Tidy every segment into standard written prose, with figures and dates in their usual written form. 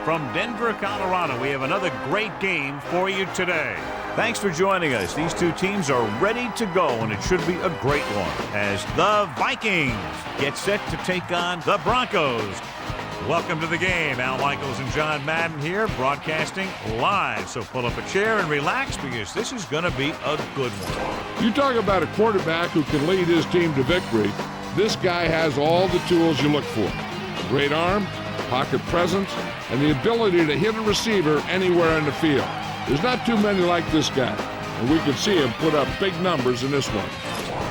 From Denver, Colorado, we have another great game for you today. Thanks for joining us. These two teams are ready to go, and it should be a great one as the Vikings get set to take on the Broncos. Welcome to the game. Al Michaels and John Madden here, broadcasting live. So pull up a chair and relax because this is going to be a good one. You talk about a quarterback who can lead his team to victory. This guy has all the tools you look for. A great arm, pocket presence, and the ability to hit a receiver anywhere in the field. There's not too many like this guy, and we can see him put up big numbers in this one.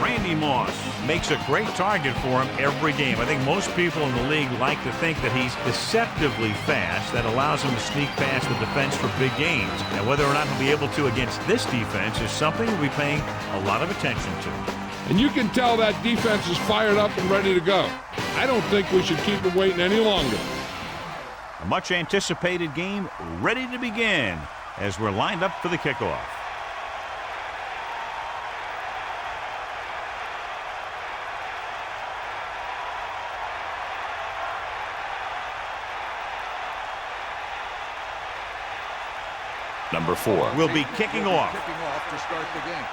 Randy Moss makes a great target for him every game. I think most people in the league like to think that he's deceptively fast. That allows him to sneak past the defense for big gains. And whether or not he'll be able to against this defense is something we'll be paying a lot of attention to. And you can tell that defense is fired up and ready to go. I don't think we should keep them waiting any longer. A much anticipated game ready to begin as we're lined up for the kickoff. Number 4 will be kicking off. To start the game.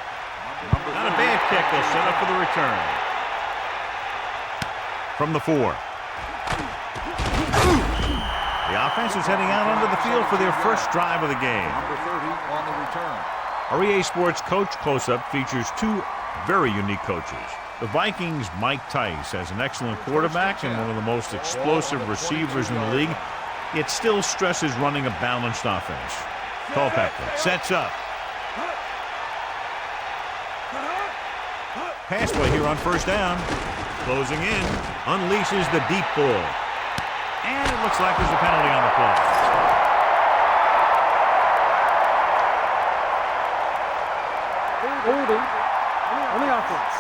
Not a bad kick. They'll set up for the return. From the 4. The offense is heading out onto the field for their first drive of the game. Number 30 on the return. Our EA Sports Coach Close-Up features two very unique coaches. The Vikings' Mike Tice has an excellent quarterback and one of the most explosive receivers in the league, yet still stresses running a balanced offense. Culpepper sets up. Pass play here on first down. Closing in. Unleashes the deep ball. And it looks like there's a penalty on the play. Holding on the offense.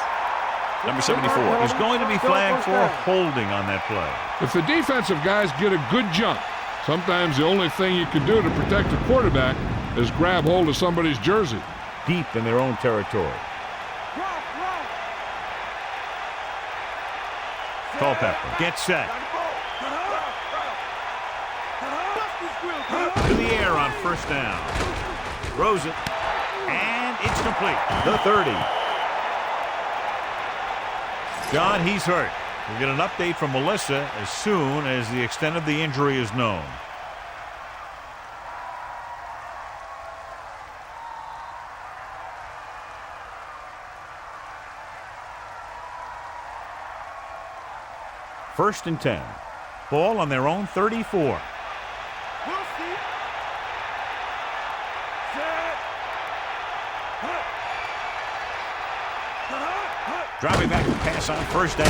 Number 74 is going to be flagged for holding on that play. If the defensive guys get a good jump, sometimes the only thing you can do to protect the quarterback is grab hold of somebody's jersey. Deep in their own territory. Culpepper gets set. To the air on first down. Throws it. And it's complete. The 30. John, he's hurt. We'll get an update from Melissa as soon as the extent of the injury is known. First and 10. Ball on their own 34. Dropping back to pass on first down.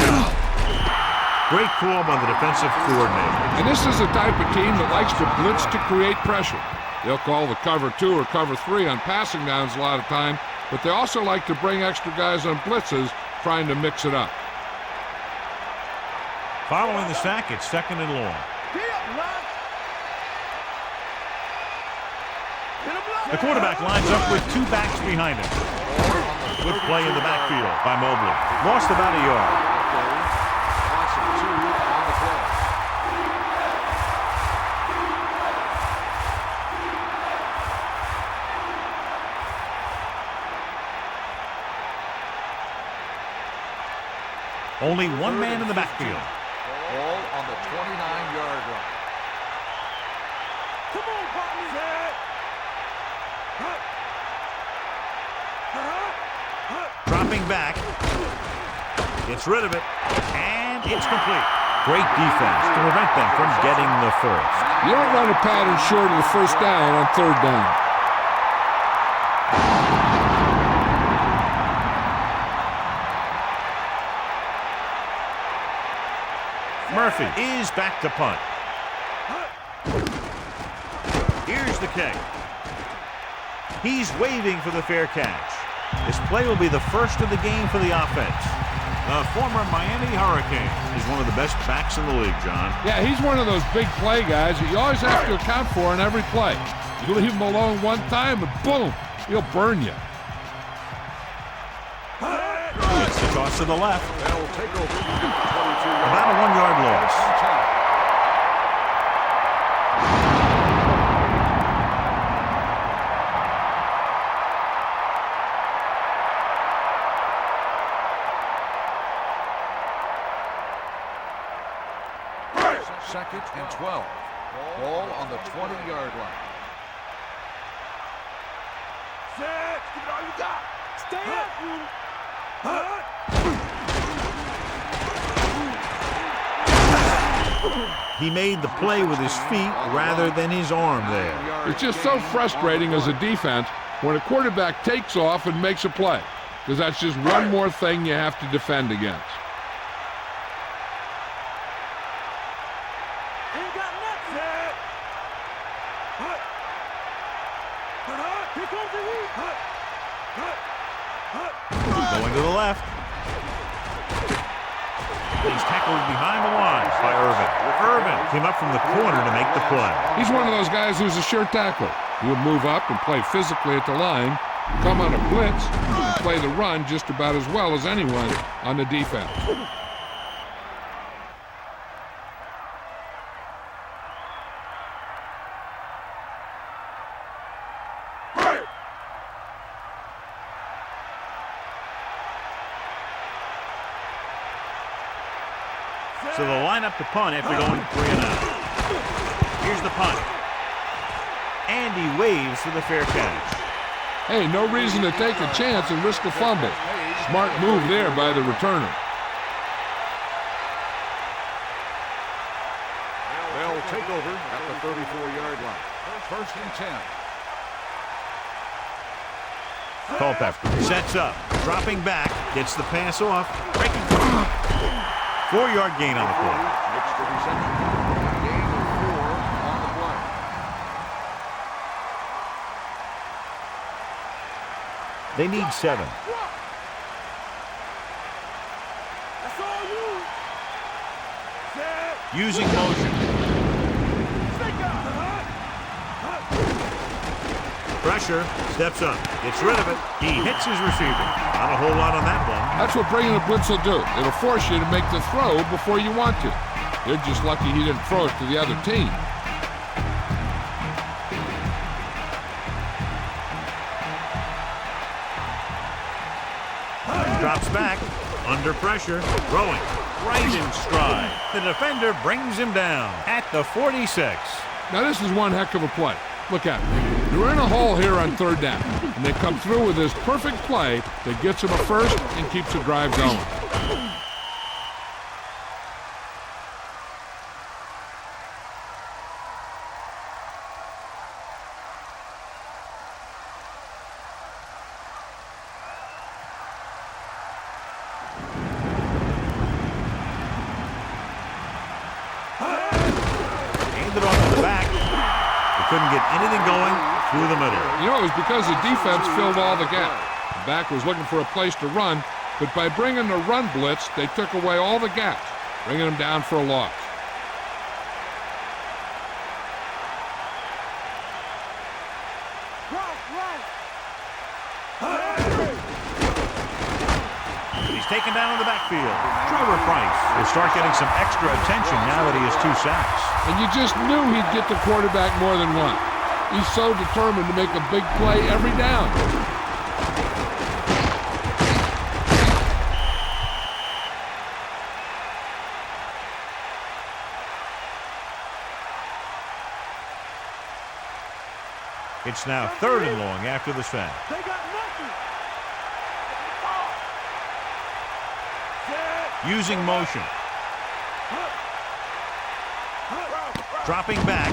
Great call by the defensive coordinator. And this is the type of team that likes to blitz to create pressure. They'll call the cover 2 or cover 3 on passing downs a lot of time, but they also like to bring extra guys on blitzes, trying to mix it up. Following the sack, it's second and long. The quarterback lines up with two backs behind him. Good play in the backfield by Mobley. Lost about a yard. Only one man in the backfield. Ball on the 29-yard line. Come on, partner. Dropping back. Gets rid of it. And it's complete. Great defense to prevent them from getting the first. You don't run a pattern short of the first down on third down. Murphy is back to punt. Here's the kick. He's waiting for the fair catch. This play will be the first of the game for the offense. The former Miami Hurricane is one of the best backs in the league, John. Yeah, he's one of those big play guys that you always have to account for in every play. You leave him alone one time and boom, he'll burn you. It's the toss to the left. About a 1-yard loss. 2nd and 12. Ball on the 20-yard line. Set. Give it all you got. Stay up. He made the play with his feet rather than his arm there. It's just so frustrating as a defense when a quarterback takes off and makes a play, because that's just one more thing you have to defend against. Ain't got nothing. Here comes the heat. Going to the left. He's tackled behind the line by Irvin. Irvin came up from the corner to make the play. He's one of those guys who's a sure tackler. He'll move up and play physically at the line, come on a blitz, and play the run just about as well as anyone on the defense. So they'll line up to punt after going 3 and out. Here's the punt. And he waves for the fair catch. Hey, no reason to take a chance and risk a fumble. Smart move there by the returner. They'll take over at the 34-yard line. 1st and 10. Culpepper sets up, dropping back, gets the pass off, breaking through. 4-yard gain on the play. Makes the reception. Gain of 4 on the play. They need 7. That's all you. Set. Using motion. Snake out. Pressure, steps up, gets rid of it. He hits his receiver. Not a whole lot on that one. That's what bringing a blitz will do. It'll force you to make the throw before you want to. You're just lucky he didn't throw it to the other team. Drops back, under pressure, throwing, right in stride. The defender brings him down at the 46. Now this is one heck of a play. Look at it. They're in a hole here on 3rd down, and they come through with this perfect play that gets them a first and keeps the drive going. Handed off to the back. They couldn't get anything going through the middle. You know, it was because the defense filled all the gaps. The back was looking for a place to run, but by bringing the run blitz, they took away all the gaps, bringing them down for a loss. He's taken down in the backfield. Trevor Price will start getting some extra attention now that he has 2 sacks. And you just knew he'd get the quarterback more than once. He's so determined to make a big play every down. It's now 3rd and long after the sack. They got nothing. Using motion. Dropping back.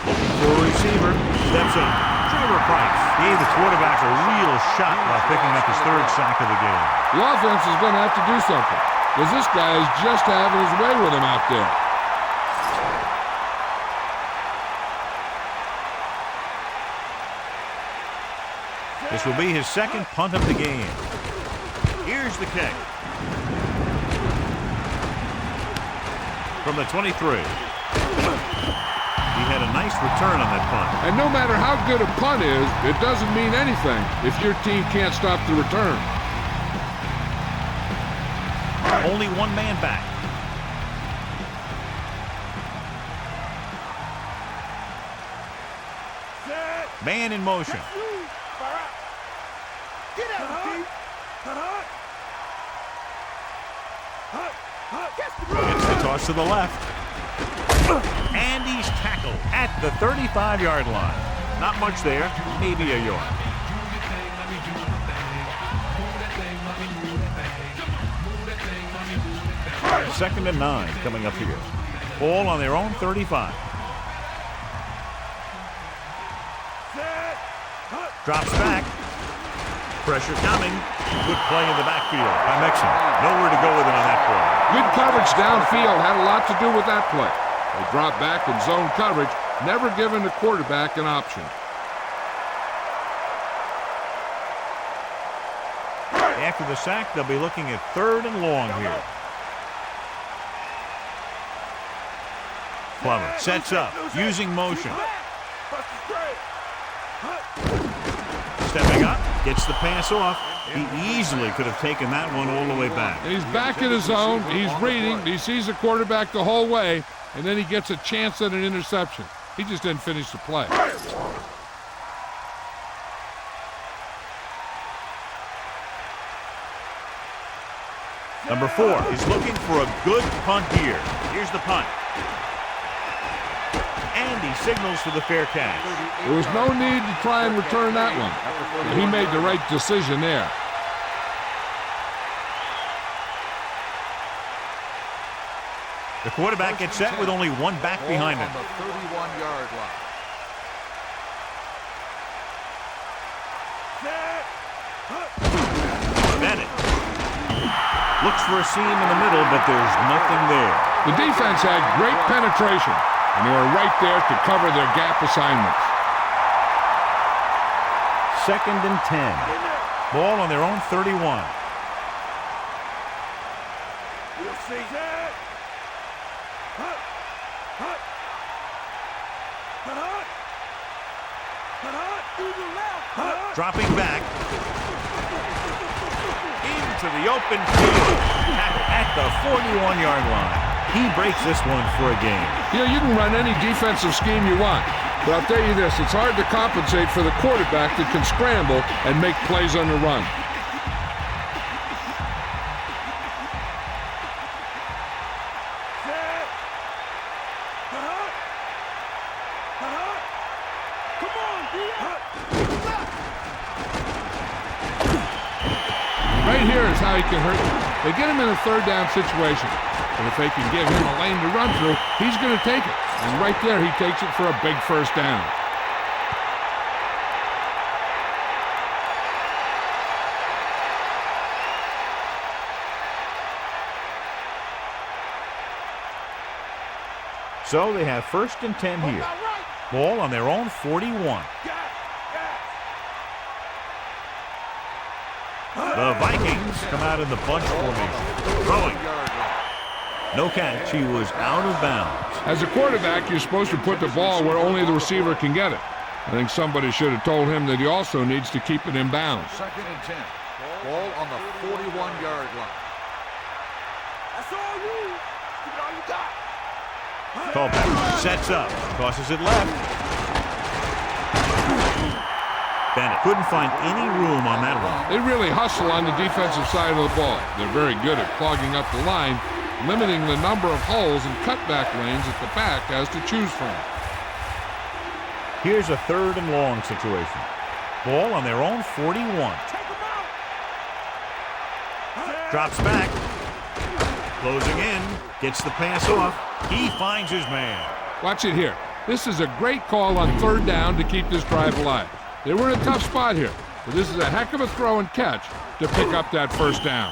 Looking for a receiver. Steps up. Trevor Price gave the quarterback a real shot by picking up his 3rd sack of the game. The offense is going to have to do something, because this guy is just having his way with him out there. This will be his 2nd punt of the game. Here's the kick. From the 23. He had a nice return on that punt. And no matter how good a punt is, it doesn't mean anything if your team can't stop the return. Only 1 man back. Man in motion. Get out, Steve. Gets the toss to the left. And he's tackled at the 35-yard line. Not much there, maybe a yard. Second and 9 coming up here. Ball on their own 35. Drops back. Pressure coming. Good play in the backfield by Mixon. Nowhere to go with it on that play. Good coverage downfield had a lot to do with that play. They drop back in zone coverage, never giving the quarterback an option. After the sack, they'll be looking at 3rd and long here. Plummer sets up, using motion. Stepping up, gets the pass off. He easily could have taken that one all the way back. And he's back in his zone. He's reading. He sees the quarterback the whole way, and then he gets a chance at an interception. He just didn't finish the play. Number 4 is looking for a good punt here. Here's the punt. And he signals for the fair catch. There was no need to try and return that one. He made the right decision there. The quarterback gets set with only one back behind him. On the 31-yard line. Bennett looks for a seam in the middle, but there's nothing there. The defense had great penetration, and they were right there to cover their gap assignments. 2nd and 10. Ball on their own 31. We'll see that. Hut. Hut. Hut. Hut. Hut. To the left. Hut. Dropping back. Into the open field. At the 41-yard line. He breaks this one for a game. You know, you can run any defensive scheme you want. But I'll tell you this, it's hard to compensate for the quarterback that can scramble and make plays on the run. Right here is how he can hurt them. They get him in a 3rd down situation. And if they can give him a lane to run through, he's going to take it. And right there, he takes it for a big 1st down. So they have 1st and 10 here. Ball on their own 41. The Vikings come out in the bunch formation. Throwing. No catch. He was out of bounds. As a quarterback, you're supposed to put the ball where only the receiver can get it. I think somebody should have told him that he also needs to keep it in bounds. 2nd and 10. Ball on the 41-yard line. That's all you. Give it all you got. Callback sets up. Tosses it left. Bennett couldn't find any room on that one. They really hustle on the defensive side of the ball. They're very good at clogging up the line, limiting the number of holes and cutback lanes that the back has to choose from. Here's a 3rd and long situation. Ball on their own 41. Drops back. Closing in. Gets the pass off. He finds his man. Watch it here. This is a great call on 3rd down to keep this drive alive. They were in a tough spot here, but this is a heck of a throw and catch to pick up that 1st down.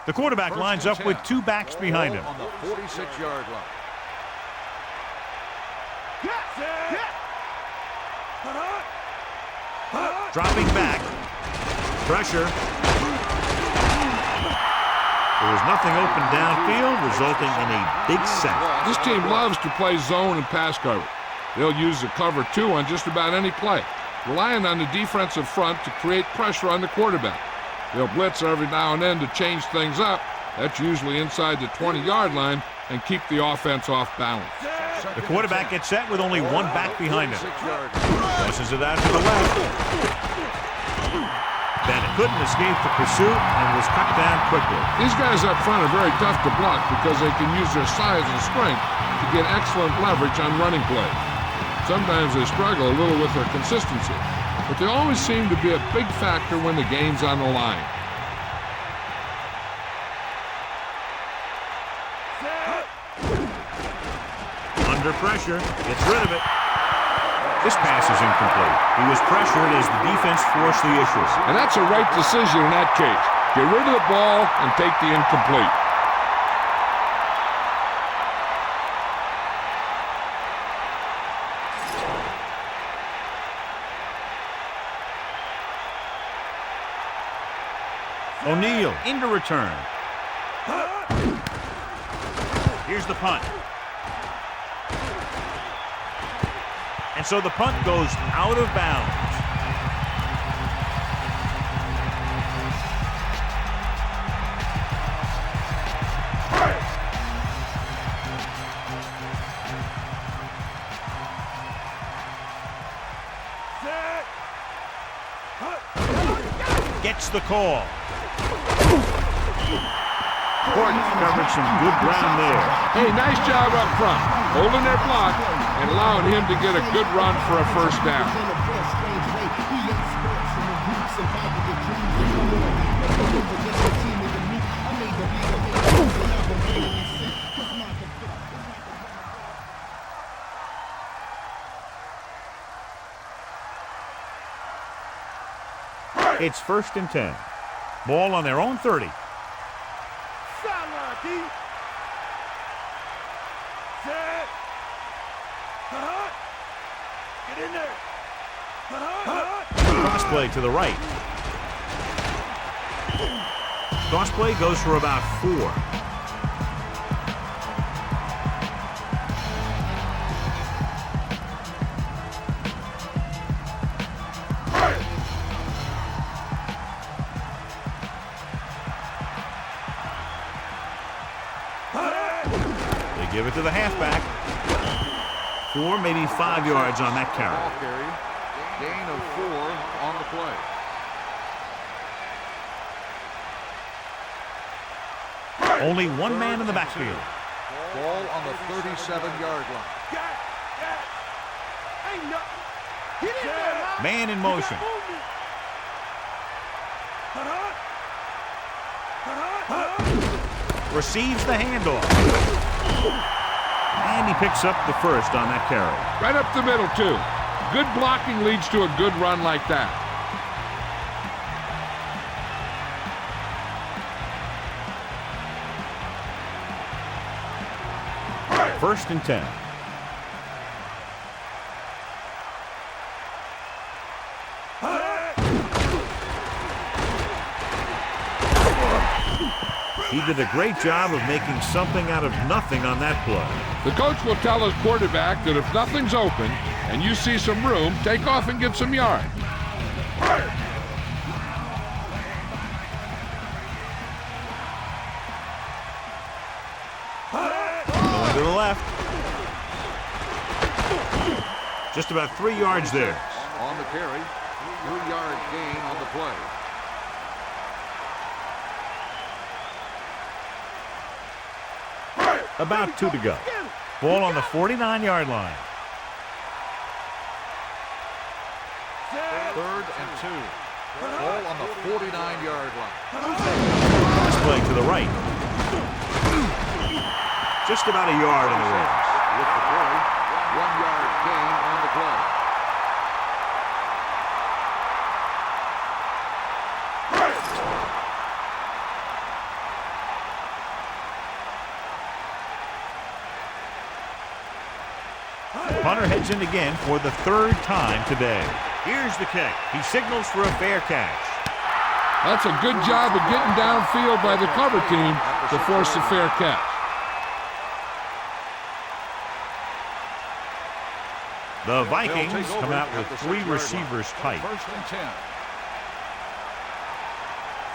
The quarterback lines up with 2 backs behind him. On the 46-yard line. Dropping back. Pressure. There was nothing open downfield, resulting in a big sack. This team loves to play zone and pass cover. They'll use the cover 2 on just about any play, relying on the defensive front to create pressure on the quarterback. They'll blitz every now and then to change things up. That's usually inside the 20-yard line and keep the offense off balance. The quarterback gets set with only one back behind him. Tosses it out to the left. Bennett couldn't escape the pursuit and was cut down quickly. These guys up front are very tough to block because they can use their size and strength to get excellent leverage on running play. Sometimes they struggle a little with their consistency, but they always seem to be a big factor when the game's on the line. Under pressure, gets rid of it. This pass is incomplete. He was pressured as the defense forced the issue. And that's a right decision in that case. Get rid of the ball and take the incomplete. O'Neal into return. Here's the punt. And so the punt goes out of bounds. Gets the call. Gordon covered some good ground there. Hey, nice job up front, holding their block and allowing him to get a good run for a first down. It's 1st and 10. Ball on their own 30. Sideline, D. Set. Get in there. Cross play to the right. Cross play goes for about 4. Give it to the halfback. 4, maybe 5 yards on that carry. Gain of 4 on the play. Only one man in the backfield. Ball on the 37-yard line. Ain't nothing. Get in there, Man in motion. Receives the handoff. And he picks up the first on that carry. Right up the middle, too. Good blocking leads to a good run like that. First and 10. He did a great job of making something out of nothing on that play. The coach will tell his quarterback that if nothing's open and you see some room, take off and get some yards. Going to the left. Just about 3 yards there. On the carry, 3-yard gain on the play. About 2 to go. Ball on the 49-yard line. 3rd and 2. Ball on the 49-yard line. Pass play to the right. Just about a yard in the way. With the carry, 1-yard gain on the play. Punter heads in again for the 3rd time today. Here's the kick. He signals for a fair catch. That's a good job of getting downfield by the cover team to force a fair catch. The Vikings come out with 3 receivers tight. 1st and 10. Is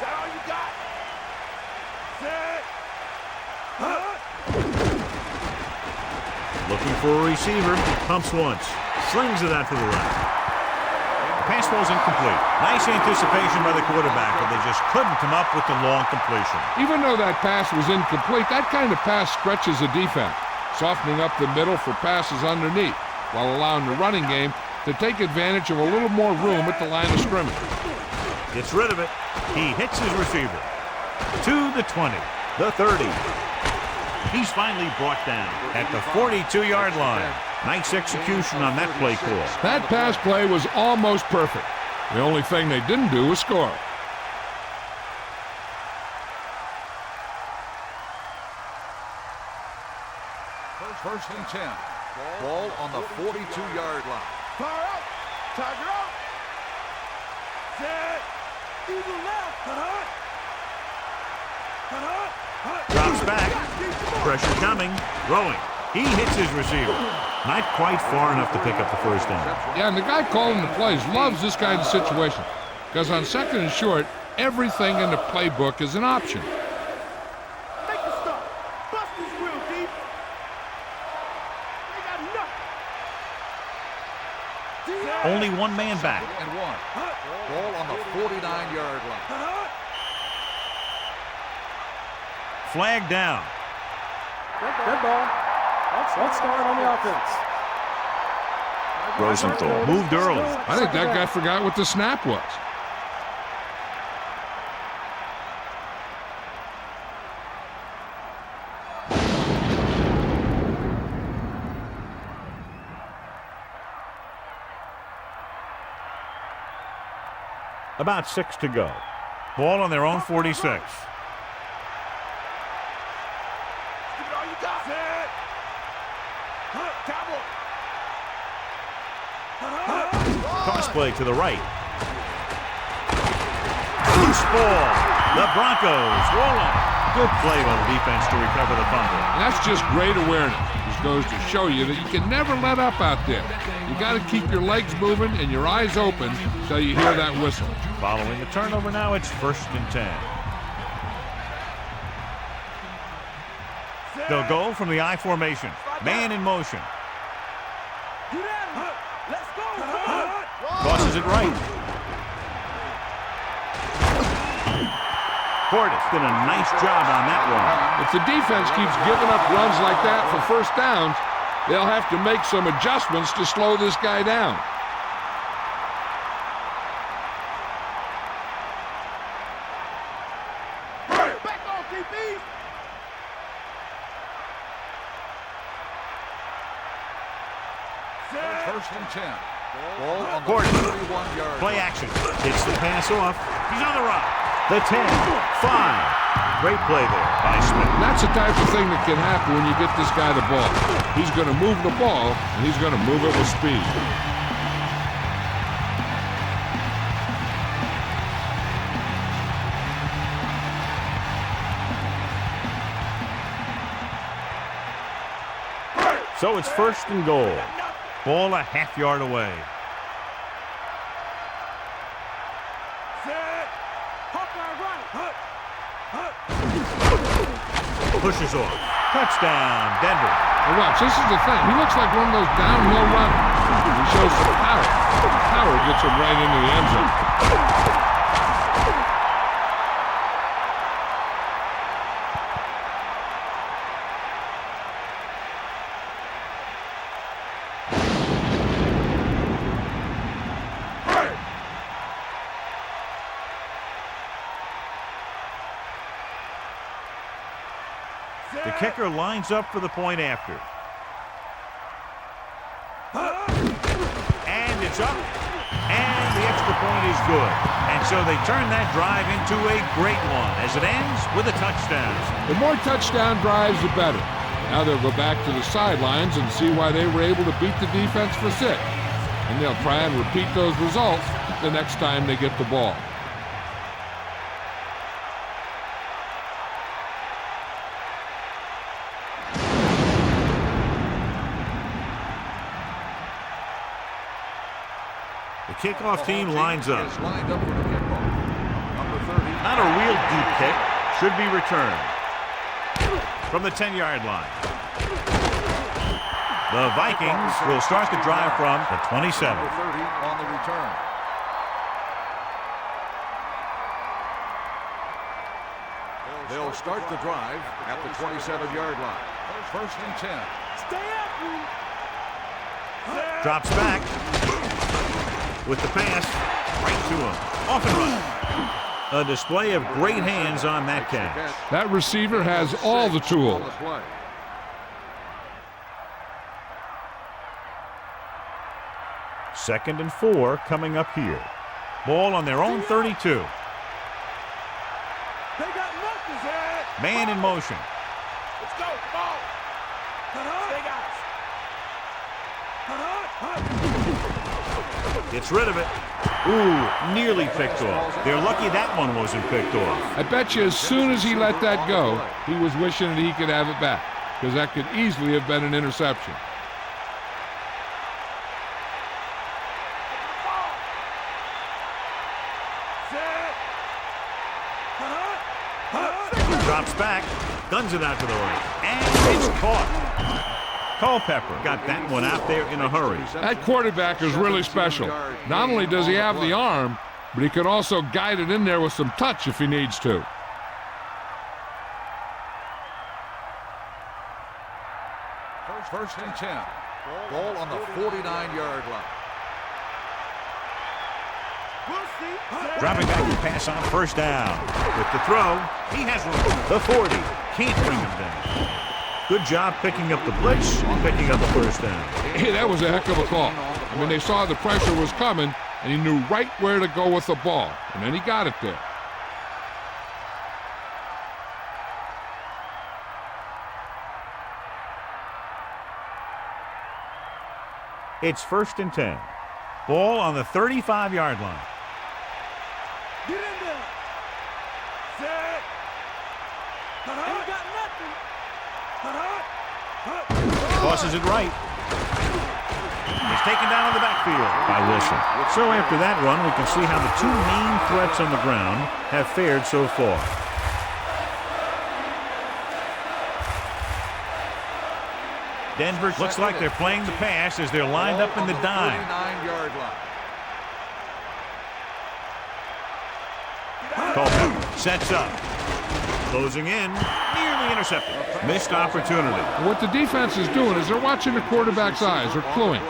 that all you got? Set. Looking for a receiver. Pumps once. Slings it out to the left. The pass ball's incomplete. Nice anticipation by the quarterback, but they just couldn't come up with the long completion. Even though that pass was incomplete, that kind of pass stretches a defense, softening up the middle for passes underneath, while allowing the running game to take advantage of a little more room at the line of scrimmage. Gets rid of it. He hits his receiver. To the 20, the 30. He's finally brought down at the 42-yard line. Nice execution on that play call. That pass play was almost perfect. The only thing they didn't do was score. First and 10. Ball on the 42-yard line. Fire out. Tiger out. Set. Eagle left. Hut. Drops back. Pressure coming. Throwing. He hits his receiver. Not quite far enough to pick up the first down. Yeah, and the guy calling the plays loves this kind of situation, because on second and short, everything in the playbook is an option. Make the stop. Bust this real deep. They got nothing. Only one man back. And 1. Ball on the 49-yard line. Flag down. Good ball. Let's start on the offense. Rosenthal moved early. I think that guy forgot what the snap was. About 6 to go. Ball on their own 46. Give it all you got. Set. Cowboy. Toss play to the right. Loose ball. The Broncos rolling. Good play by the defense to recover the fumble. And that's just great awareness. This goes to show you that you can never let up out there. You got to keep your legs moving and your eyes open till you hear that whistle. Following the turnover now, it's 1st and 10. They'll go from the I formation. Man in motion. Get at him. Let's go. Tosses it right. Portis did a nice job on that one. If the defense keeps giving up runs like that for first downs, they'll have to make some adjustments to slow this guy down. Back off, DB. First and 10. Ball on the Portis. 31-yard Play line. action. Hits the pass off. He's on the run. The 10, 5. Great play there by Smith. That's the type of thing that can happen when you get this guy the ball. He's going to move the ball, and he's going to move it with speed. So it's 1st and goal. Ball a half yard away. Set. Hawkeye right. Pushes off. Touchdown, Denver. Now watch, this is the thing. He looks like one of those downhill runners. He shows some power. The power gets him right into the end zone. The kicker lines up for the point after. And it's up. And the extra point is good. And so they turn that drive into a great one as it ends with a touchdown. The more touchdown drives, the better. Now they'll go back to the sidelines and see why they were able to beat the defense for 6. And they'll try and repeat those results the next time they get the ball. The kickoff team lines up. Is lined up for the kickoff. Number 30. Not a real deep kick. Should be returned. From the 10-yard line. The Vikings will start the drive from the 27. Number 30 on the return. They'll start the drive at the 27-yard line. First and 10. Stay after him. Drops back with the pass right to him. Off and run. A display of great hands on that catch. That receiver has all the tools. Second and 4 coming up here. Ball on their own 32. They got nothing, Zed. Man in motion. Let's go. Ball. Stay guys. Gets rid of it. Ooh, nearly picked off. They're lucky that one wasn't picked off. I bet you as soon as he let that go, he was wishing that he could have it back, because that could easily have been an interception. Drops back, guns it out to the right, and it's caught. Culpepper got that one out there in a hurry. That quarterback is really special. Not only does he have the arm, but he can also guide it in there with some touch if he needs to. First and 10. Ball on the 49-yard line. Dropping back to pass on first down. With the throw, he has room. The 40. Can't bring him down. Good job picking up the blitz and picking up the first down. Hey, that was a heck of a call. I mean, they saw the pressure was coming, and he knew right where to go with the ball. And then he got it there. It's first and 10. Ball on the 35-yard line. Get in there. Zed. Ain't got nothing. Tosses it right. He's taken down in the backfield by Wilson. So after that run, we can see how the two main threats on the ground have fared so far. Denver looks like they're playing the pass as they're lined up in the dime. 49-yard line. Culpepper sets up. Closing in. Nearly intercepted. Missed opportunity. What the defense is doing is they're watching the quarterback's eyes. They're cluing.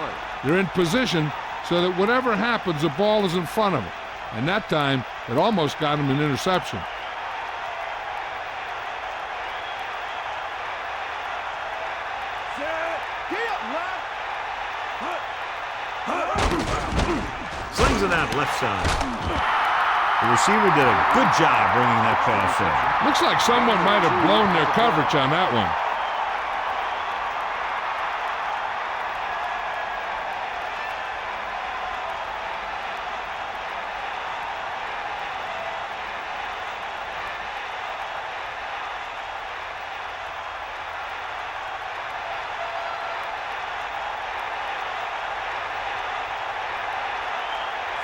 They're in position so that whatever happens, the ball is in front of them. And that time, it almost got him an interception. Slings it out left side. The receiver did a good job bringing that pass in. Looks like someone might have blown their coverage on that one.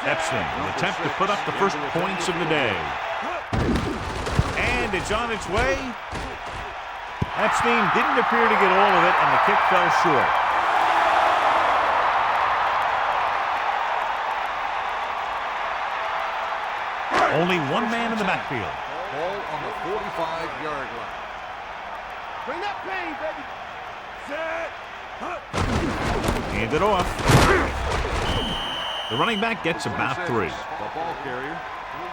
Epstein will attempt to put up the first points of the day. And it's on its way. Epstein didn't appear to get all of it, and the kick fell short. Only one man in the backfield. Ball on the 45-yard line. Bring that pain, baby. Zed. Hand it off. The running back gets about 3. The ball carrier,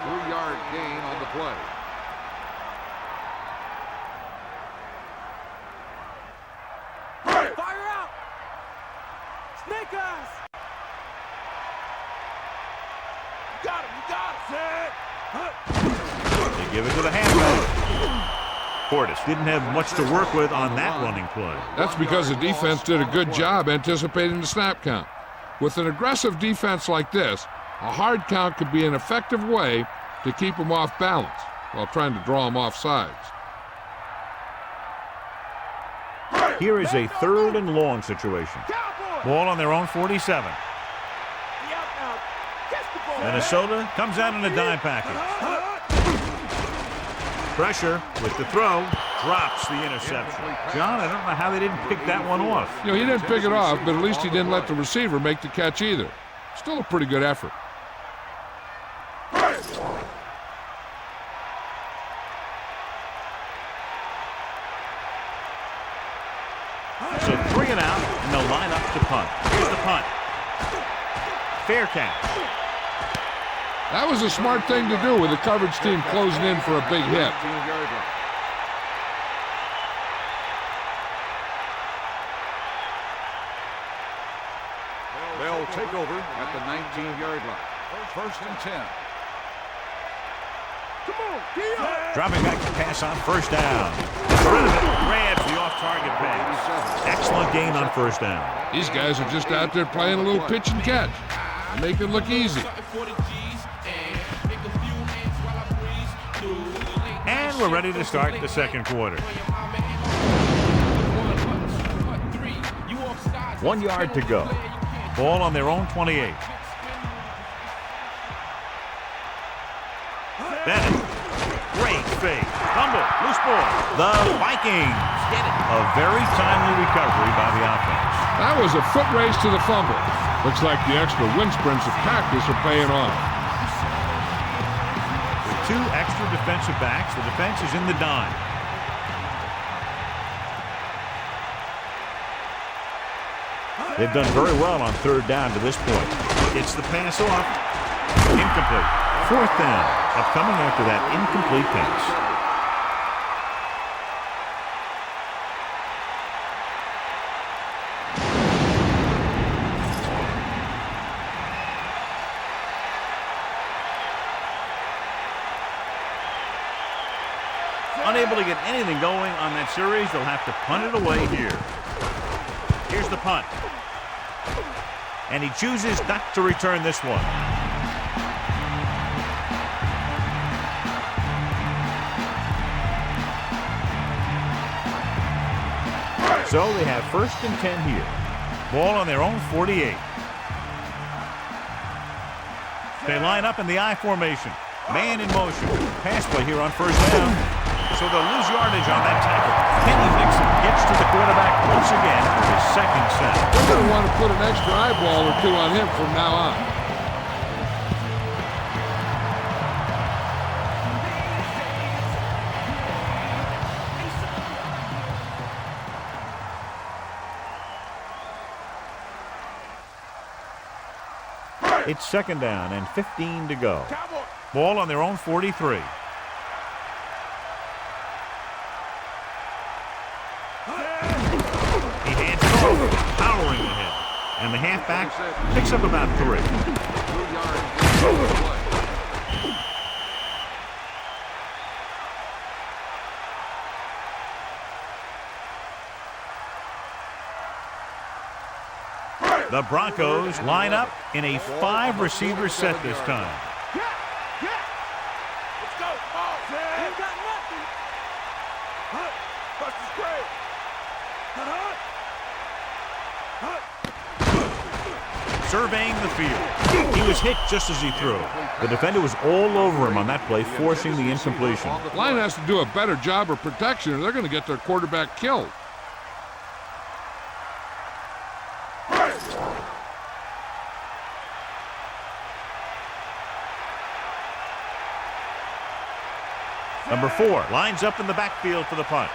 3-yard gain on the play. Fire out. Snake eyes. You got him, Zed. They give it to the halfback. Portis didn't have much to work with on that running play. That's because the defense did a good job anticipating the snap count. With an aggressive defense like this, a hard count could be an effective way to keep them off balance while trying to draw them off sides. Here is a 3rd and long situation. Ball on their own 47. Minnesota comes out in a dime package. Pressure with the throw. drops the interception. John, I don't know how they didn't pick that one off. He didn't pick it off, but at least he didn't let the receiver make the catch either. Still a pretty good effort. So 3 and out, and they'll line up to punt. Here's the punt. Fair catch. That was a smart thing to do with the coverage team closing in for a big hit. They'll take over at the 19-yard line. First and 10. Come on, get up. Dropping back to pass on first down. Rid of it. Grabs the off-target pass. Excellent gain on first down. These guys are just out there playing a little pitch and catch. They make it look easy. And we're ready to start the second quarter. 1 yard to go. Ball on their own 28. Bennett. Great fake. Fumble. Loose ball. The Vikings get it. A very timely recovery by the offense. That was a foot race to the fumble. Looks like the extra wind sprints of practice are paying off. With 2 extra defensive backs, the defense is in the dime. They've done very well on third down to this point. It's the pass off. Incomplete. Fourth down. Upcoming after that incomplete pass. Unable to get anything going on that series, they'll have to punt it away here. Here's the punt. And he chooses not to return this one. So they have first and 10 here. Ball on their own 48. They line up in the I formation. Man in motion. Pass play here on first down. So they'll lose yardage on that tackle. Kenny Mixon gets to the quarterback once again for his second sack. They're going to want to put an extra eyeball or 2 on him from now on. It's second down and 15 to go. Ball on their own 43. He hands it over, powering ahead. And the halfback picks up about 3. 2 yards. The Broncos line up in a 5-receiver set this time. Let's go. Ball. Ain't got nothing. Bust is great. Surveying the field. He was hit just as he threw. The defender was all over him on that play, forcing the incompletion. Line has to do a better job of protection or they're going to get their quarterback killed. Number 4 lines up in the backfield for the punt.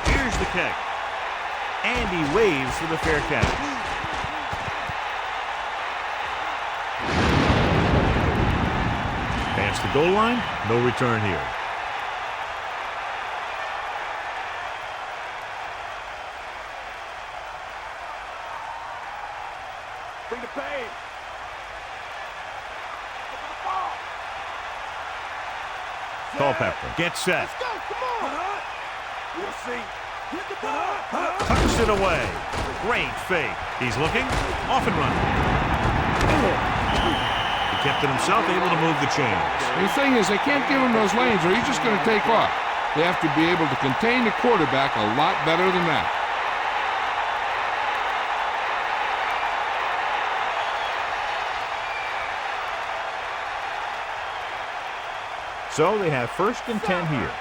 Here's the kick. And he waves for the fair catch. Past the goal line, no return here. Bring the pain. Culpepper gets set. Let's go. Come on. We'll see. Hit the ball. Tucks it away. Great fake. He's looking. Off and running. He kept it himself, able to move the chains. The thing is, they can't give him those lanes or he's just going to take off. They have to be able to contain the quarterback a lot better than that. So they have 1st and 10 here.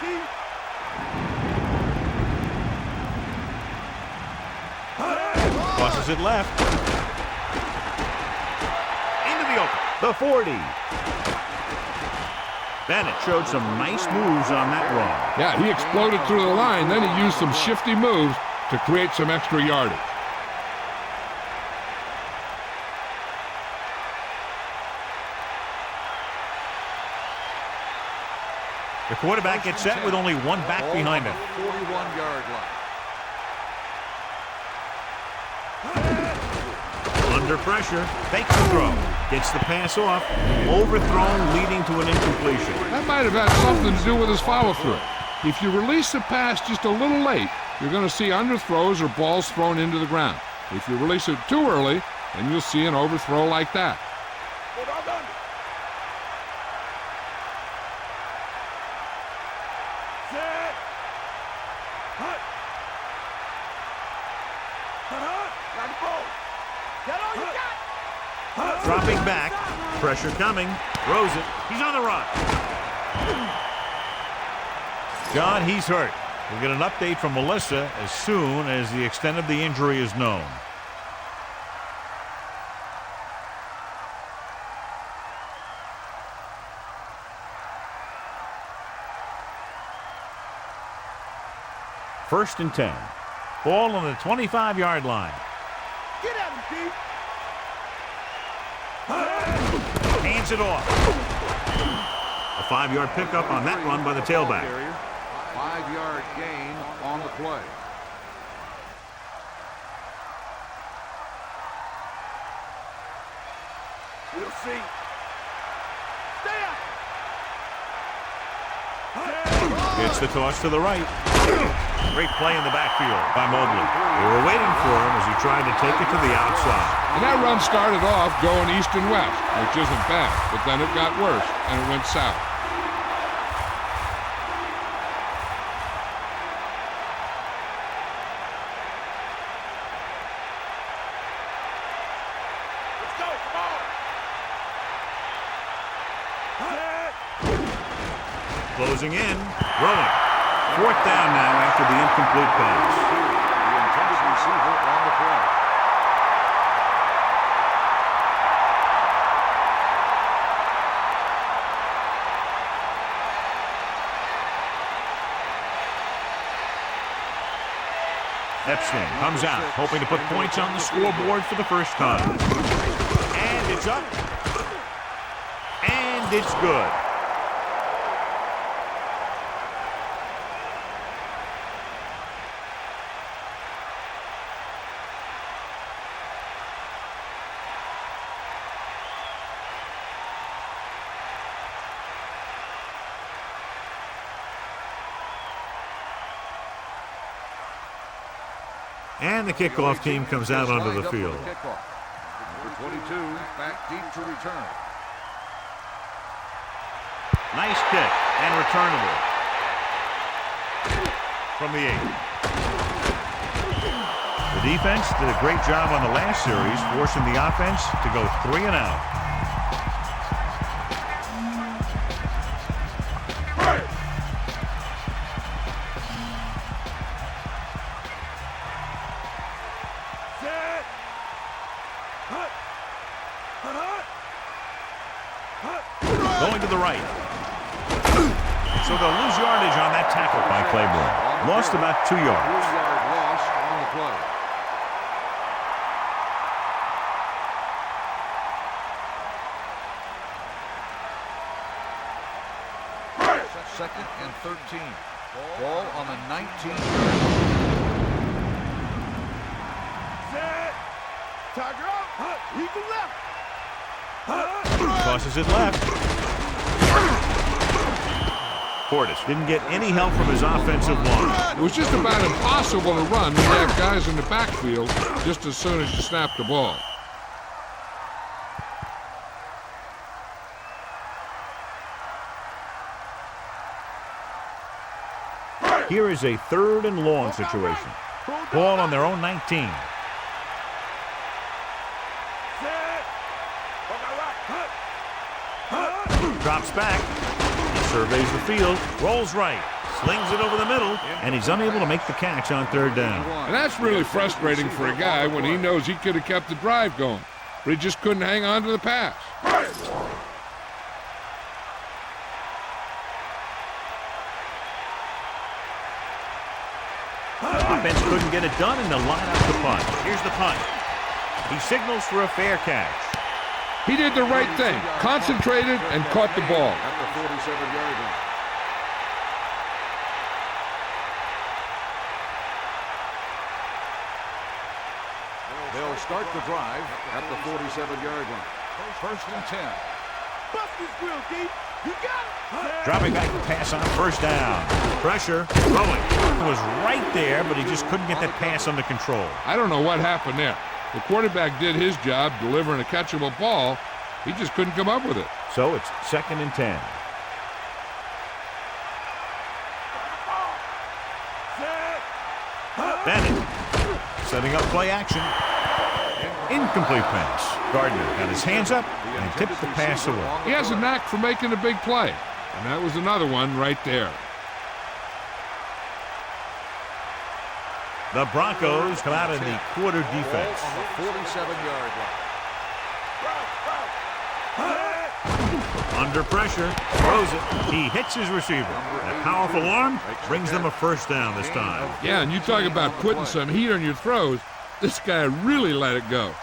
Tosses it left. Into the open. The 40. Bennett showed some nice moves on that run. Yeah, he exploded through the line. Then he used some shifty moves to create some extra yardage. The quarterback gets set with only one back behind him. 41-yard line. Under pressure, fakes the throw. Gets the pass off. Overthrown, leading to an incompletion. That might have had something to do with his follow-through. If you release the pass just a little late, you're going to see underthrows or balls thrown into the ground. If you release it too early, then you'll see an overthrow like that. Dropping back. Pressure coming. Throws it. He's on the run. John, he's hurt. We'll get an update from Melissa as soon as the extent of the injury is known. First and 10. Ball on the 25-yard line. Get at him, Pete. Hands it off. A 5-yard pickup on that run by the tailback. 5-yard gain on the play. We'll see. Stay up. Gets the toss to the right. Great play in the backfield by Mobley. They were waiting for him as he tried to take it to the outside. And that run started off going east and west, which isn't bad, but then it got worse and it went south. Let's go. Come on. Closing in. Rolling. 4th down now after the incomplete pass. The intended receiver on the play. Epstein comes out, hoping to put points on the scoreboard for the first time. And it's up. And it's good. And the kickoff team comes out onto the field. Number 22 back deep to return. Nice kick and returnable from the 8. The defense did a great job on the last series, forcing the offense to go 3 and out. Going to the right. So they'll lose yardage on that tackle by Claiborne. Lost about 2 yards. 3-yard loss on the play. Second and 13. Ball on the 19-yard Set. Tiger out. Eagle left. Tosses it left. Portis didn't get any help from his offensive line. It was just about impossible to run when you have guys in the backfield just as soon as you snap the ball. Here is a 3rd and long situation. Ball on their own 19. Drops back. He's Surveys the field, rolls right, slings it over the middle, and he's unable to make the catch on third down. And that's really frustrating for a guy when he knows he could have kept the drive going, but he just couldn't hang on to the pass. Offense couldn't get it done, and they'll line up the punt. Here's the punt. He signals for a fair catch. He did the right thing, concentrated and caught the ball. At the 47-yard line. They'll start the drive at the 47-yard line. First and 10. Bust this grill, D. You got it. Dropping back to pass on first down. Pressure, throwing. It was right there, but he just couldn't get that pass under control. I don't know what happened there. The quarterback did his job delivering a catchable ball. He just couldn't come up with it. So it's 2nd and 10. Bennett setting up play action. Incomplete pass. Gardner got his hands up and tipped the pass away. He has a knack for making a big play, and that was another one right there. The Broncos come out in the quarter defense. On the 47-yard line. Under pressure, throws it. He hits his receiver. That powerful arm brings them a first down this time. Yeah, and you talk about putting some heat on your throws. This guy really let it go.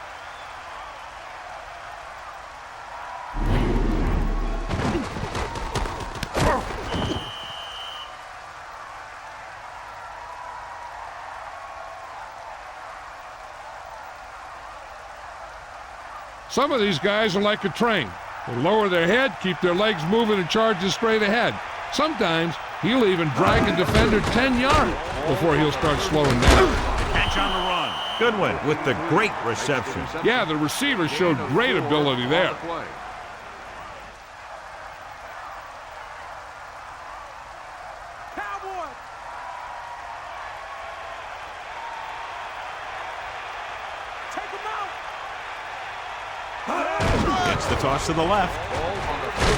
Some of these guys are like a train. They lower their head, keep their legs moving, and charge straight ahead. Sometimes he'll even drag a defender 10 yards before he'll start slowing down. Catch on the run. Goodwin with the great reception. Yeah, the receiver showed great ability there. Cowboy. Take him out. Gets the toss to the left.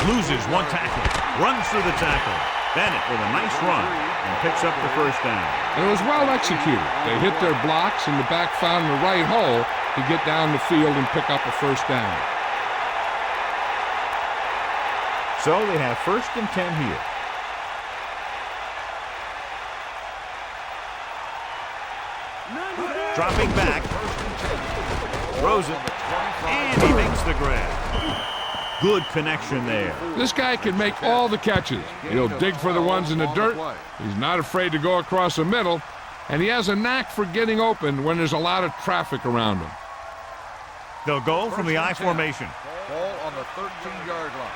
Loses one tackle. Runs through the tackle. Bennett with a nice run and picks up the first down. And it was well executed. They hit their blocks and the back found the right hole to get down the field and pick up a first down. So they have 1st and 10 here. Dropping back. Throws it. And he makes the grab. Good connection there. This guy can make all the catches. He'll dig for the ones in the dirt. He's not afraid to go across the middle. And he has a knack for getting open when there's a lot of traffic around him. They'll go from the I formation. Ball on the 13-yard line.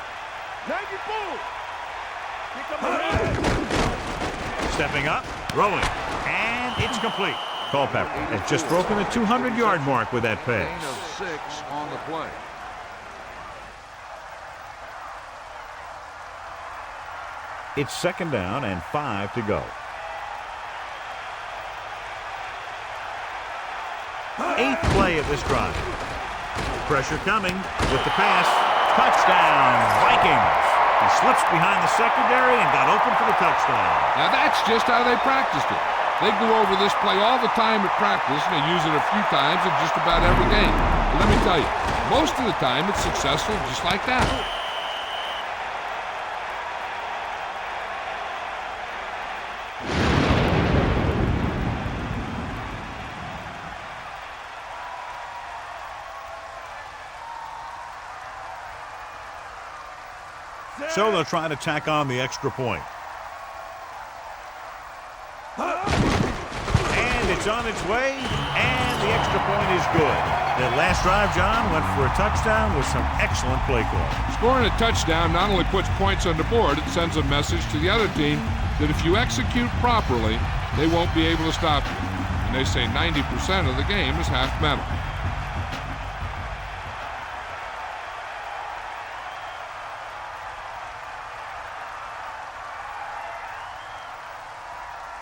Stepping up, throwing, and it's complete. Culpepper has just broken the 200-yard mark with that Gain pass. of 6 on the play. It's 2nd down and 5 to go. 8th play of this drive. Pressure coming with the pass. Touchdown, Vikings. He slips behind the secondary and got open for the touchdown. Now that's just how they practiced it. They go over this play all the time at practice, and they use it a few times in just about every game. But let me tell you, most of the time it's successful just like that. So they'll try to tack on the extra point. And it's on its way, and the extra point is good. That last drive, John, went for a touchdown with some excellent play call. Scoring a touchdown not only puts points on the board, it sends a message to the other team that if you execute properly, they won't be able to stop you. And they say 90% of the game is half mental.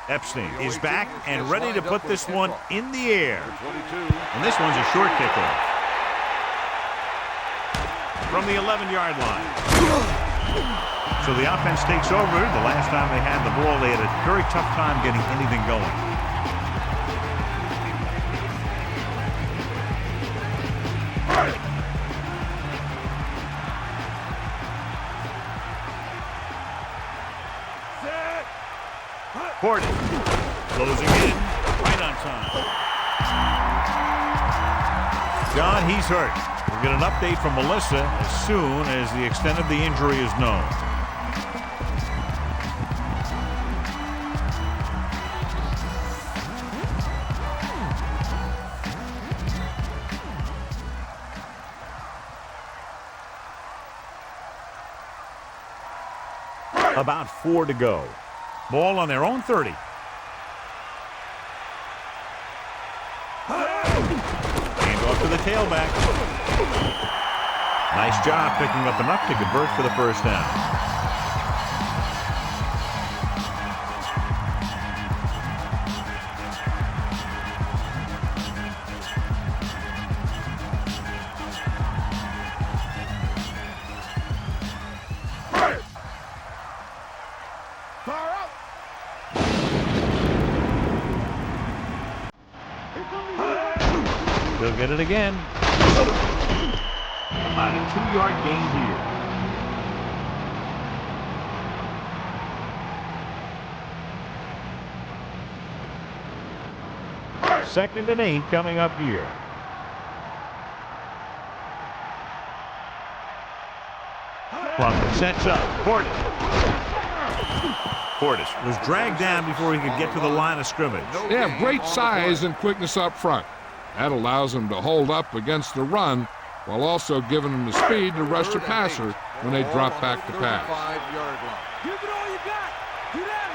Epstein is back and ready to put this one in the air. 22. And this one's a short kickoff. From the 11-yard line. So the offense takes over. The last time they had the ball, they had a very tough time getting anything going. Porter closing in right on time. John, he's hurt. We'll get an update from Melissa as soon as the extent of the injury is known. About 4 to go. Ball on their own 30. Hand off to the tailback. Nice job picking up enough to convert for the first down. They'll get it again. About a 2-yard gain here. Second and 8 coming up here. Clock sets up. Portis was dragged down before he could get to the line of scrimmage. They have great size and quickness up front. That allows them to hold up against the run while also giving them the speed to rush the passer when they drop back to pass. Give it all you got. Get at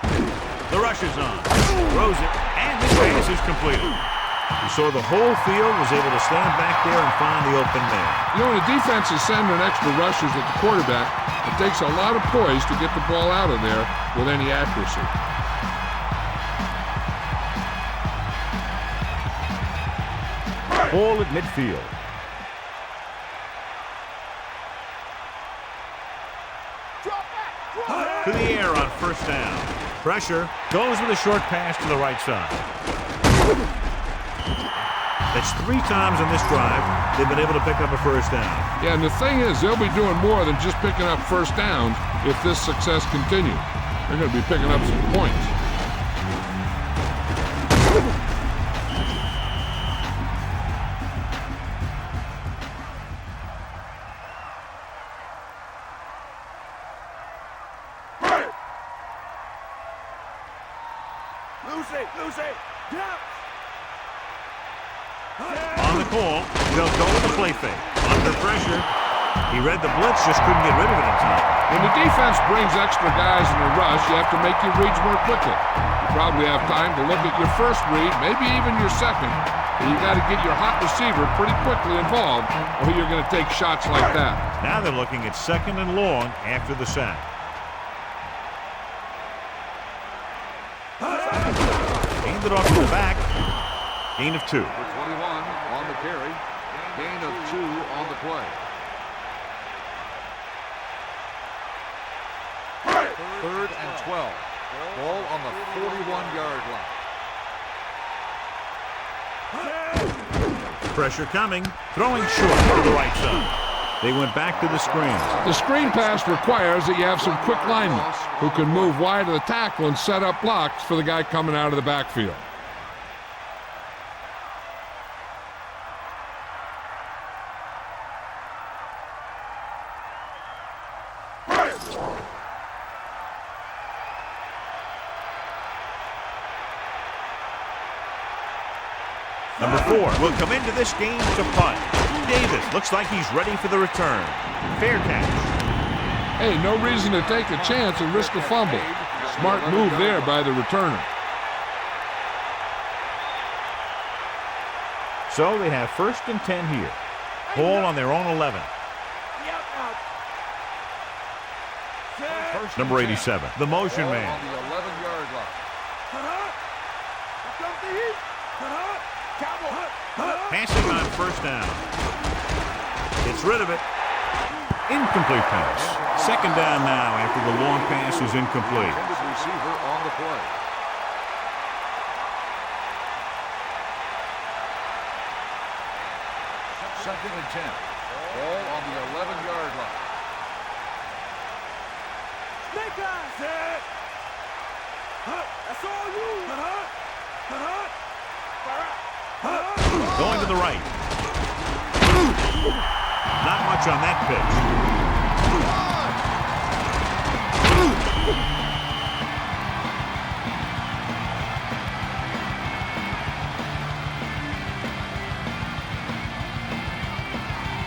him. The rush is on. Throws it, and this pass is completed. You saw the whole field was able to stand back there and find the open man. You know, when the defense is sending extra rushers at the quarterback, it takes a lot of poise to get the ball out of there with any accuracy. Ball at midfield. To the air on first down. Pressure goes with a short pass to the right side. That's 3 times in this drive they've been able to pick up a first down. Yeah, and the thing is, they'll be doing more than just picking up first downs if this success continues. They're going to be picking up some points. Lucy, down. On the call, they'll go with the play fake. Under pressure, he read the blitz, just couldn't get rid of it in time. When the defense brings extra guys in a rush, you have to make your reads more quickly. You probably have time to look at your first read, maybe even your second, but you got to get your hot receiver pretty quickly involved, or you're going to take shots like that. Now they're looking at 2nd and long after the sack. Hand it off to the back. Gain of 2. For 21 on the carry. Gain of 2 on the play. 3rd and 12. Ball on the 41-yard line. Pressure coming. Throwing short to the right side. They went back to the screen. The screen pass requires that you have some quick linemen who can move wide of the tackle and set up blocks for the guy coming out of the backfield. Number 4 will come into this game to punt. Davis looks like he's ready for the return. Fair catch. Hey, no reason to take a chance and risk a fumble. Smart move there by the returner. So they have 1st and 10 here. Ball on their own 11. Number 87, the motion man. On the 11-yard line. Passing on first down. Gets rid of it. Incomplete pass. Second down now after the long pass is incomplete. Intended receiver on the play. Second and 10. Ball on the 11-yard line. Snake eyes. Set. That's all you. Going to the right. Not much on that pitch.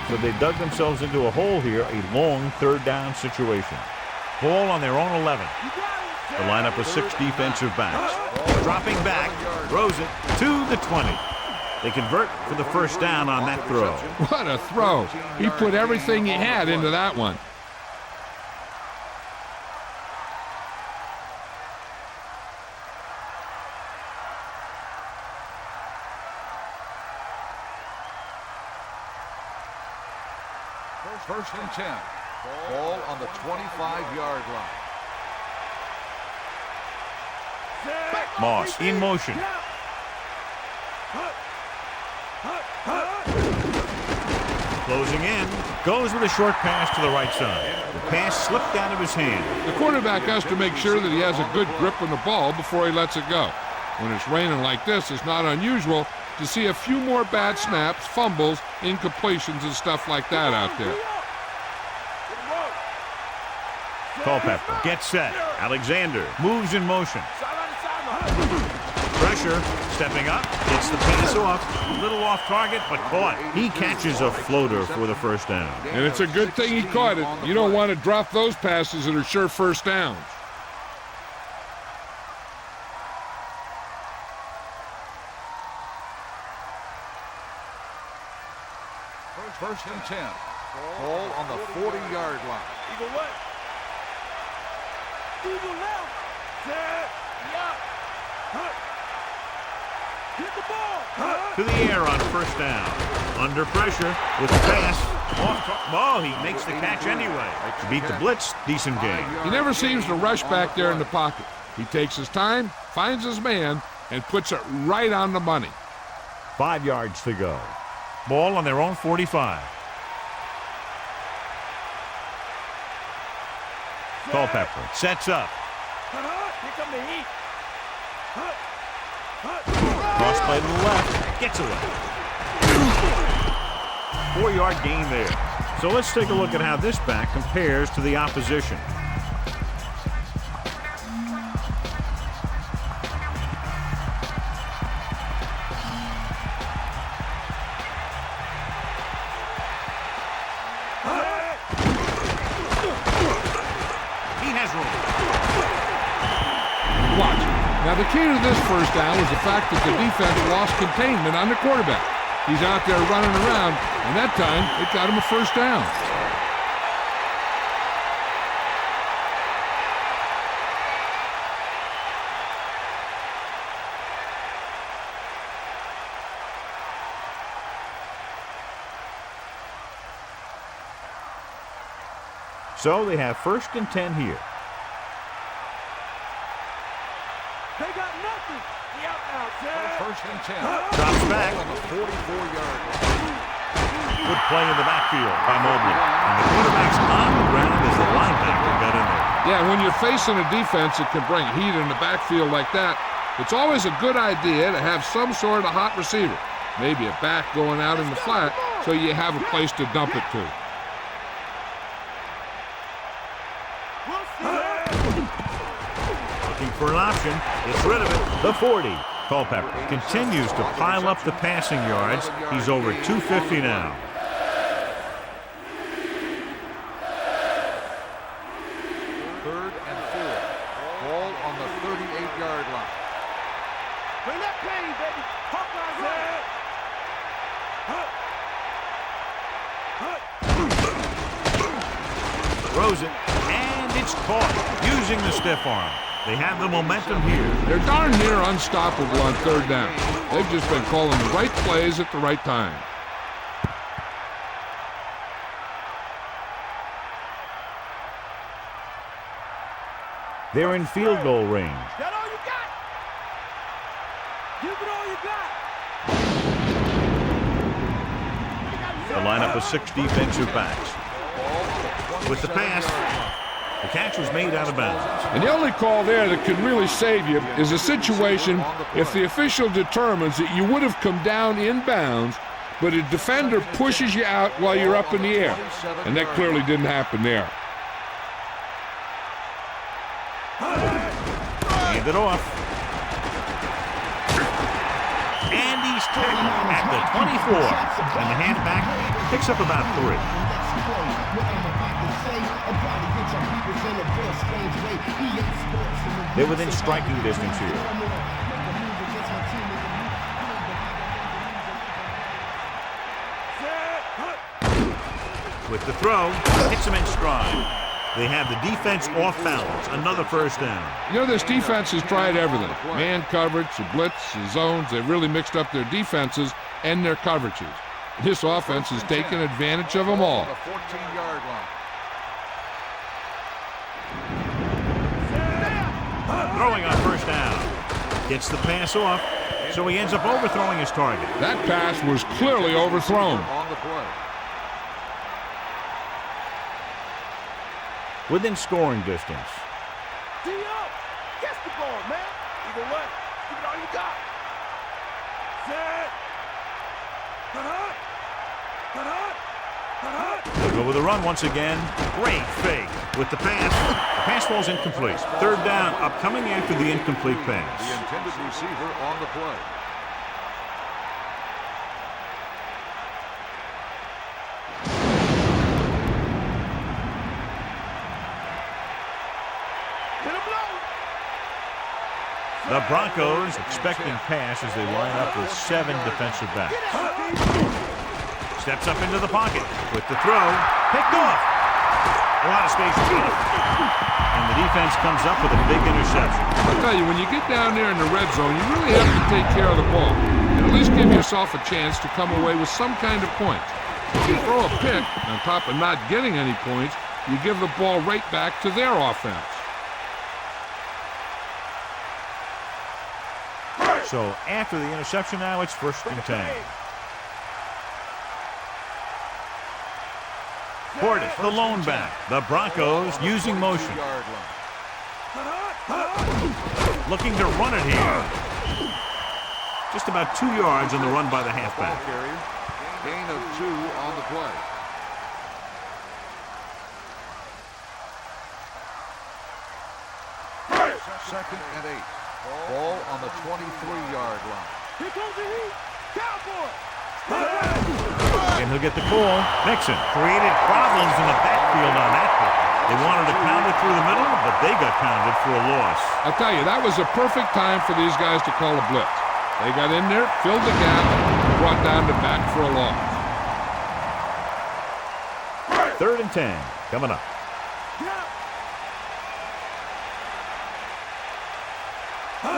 So they dug themselves into a hole here, a long third down situation. Ball on their own 11. The lineup with 6 defensive backs. Dropping back, throws it to the 20. They convert for the first down on that throw. What a throw. He put everything he had into that one. First and 10. Ball on the 25-yard line. Moss in motion. Closing in. Goes with a short pass to the right side. The pass slipped out of his hand. The quarterback has to make sure that he has a good grip on the ball before he lets it go. When it's raining like this, it's not unusual to see a few more bad snaps, fumbles, incompletions, and stuff like that out there. Culpepper gets set. Alexander moves in motion. Pressure, stepping up, gets the pass off. A little off target, but caught. He catches a floater for the first down. And it's a good thing he caught it. You don't want to drop those passes that are sure first downs. First and 10. Ball on the 40-yard line. Eagle what? Eagle left. Set. Yeah. Hit the ball. To the air on first down. Under pressure with the pass. Oh, he makes the catch anyway. To beat the blitz, decent game. He never seems to rush back there in the pocket. He takes his time, finds his man, and puts it right on the money. 5 yards to go. Ball on their own 45. Culpepper sets up. Here come the heat. Cross play to the left. Gets away. 4-yard gain there. So let's take a look at how this back compares to the opposition. Now, the key to this first down was the fact that the defense lost containment on the quarterback. He's out there running around, and that time it got him a first down. So they have first and 10 here. They got nothing. The out now, set. First and 10. Drops back. On the 44-yard line. Good play in the backfield by Mobley. And the quarterback's on the ground as the linebacker got in there. Yeah, when you're facing a defense that can bring heat in the backfield like that, it's always a good idea to have some sort of hot receiver. Maybe a back going out in the flat so you have a place to dump it to. Looking for an option. Gets rid of it. The 40. Culpepper continues to pile up the passing yards. He's over 250 now. Third and 4. Ball on the 38-yard line. Bring that pain, baby. Hawkeye set. Throws it, and it's caught using the stiff arm. They have the momentum here. They're darn near unstoppable on third down. They've just been calling the right plays at the right time. They're in field goal range. That all you got? Give it all you got. The lineup of 6 defensive backs. With the pass, the catch was made out of bounds. And the only call there that could really save you is a situation if the official determines that you would have come down in bounds, but a defender pushes you out while you're up in the air. And that clearly didn't happen there. Hand it off. And he's tackled at the 24. And the halfback picks up about 3. They're within striking distance here. With the throw, hits him in stride. They have the defense off balance. Another first down. You know, this defense has tried everything. Man coverage, the blitz, the zones. They've really mixed up their defenses and their coverages. This offense has taken advantage of them all. The 14-yard line. Throwing on first down. Gets the pass off, so he ends up overthrowing his target. That pass was clearly overthrown. On the play. Within scoring distance. D up. Catch the ball, man. Either way, give it all you got. Set. Cut. They'll go with a run once again. Great fake with the pass. The pass falls incomplete. Third down, upcoming after the incomplete The pass. intended receiver on the play. Hit him low. The Broncos expecting pass as they line up with 7 defensive backs. Steps up into the pocket with the throw. Picked off. A lot of space to it. And the defense comes up with a big interception. I'll tell you, when you get down there in the red zone, you really have to take care of the ball and at least give yourself a chance to come away with some kind of points. If you throw a pick, on top of not getting any points, you give the ball right back to their offense. So after the interception now, it's 1st and 10. Portis, the lone back. The Broncos using motion. 2-yard line. Looking to run it here. Just about 2 yards on the run by the halfback. Ball carrier. Gain of 2 on the play. Second and 8. Ball on the 23-yard line. Here comes the heat. Cowboy. And he'll get the call. Mixon created problems in the backfield on that play. They wanted to pound it through the middle, but they got pounded for a loss. I'll tell you, that was a perfect time for these guys to call a blitz. They got in there, filled the gap, brought down the back for a loss. 3rd and 10 coming up.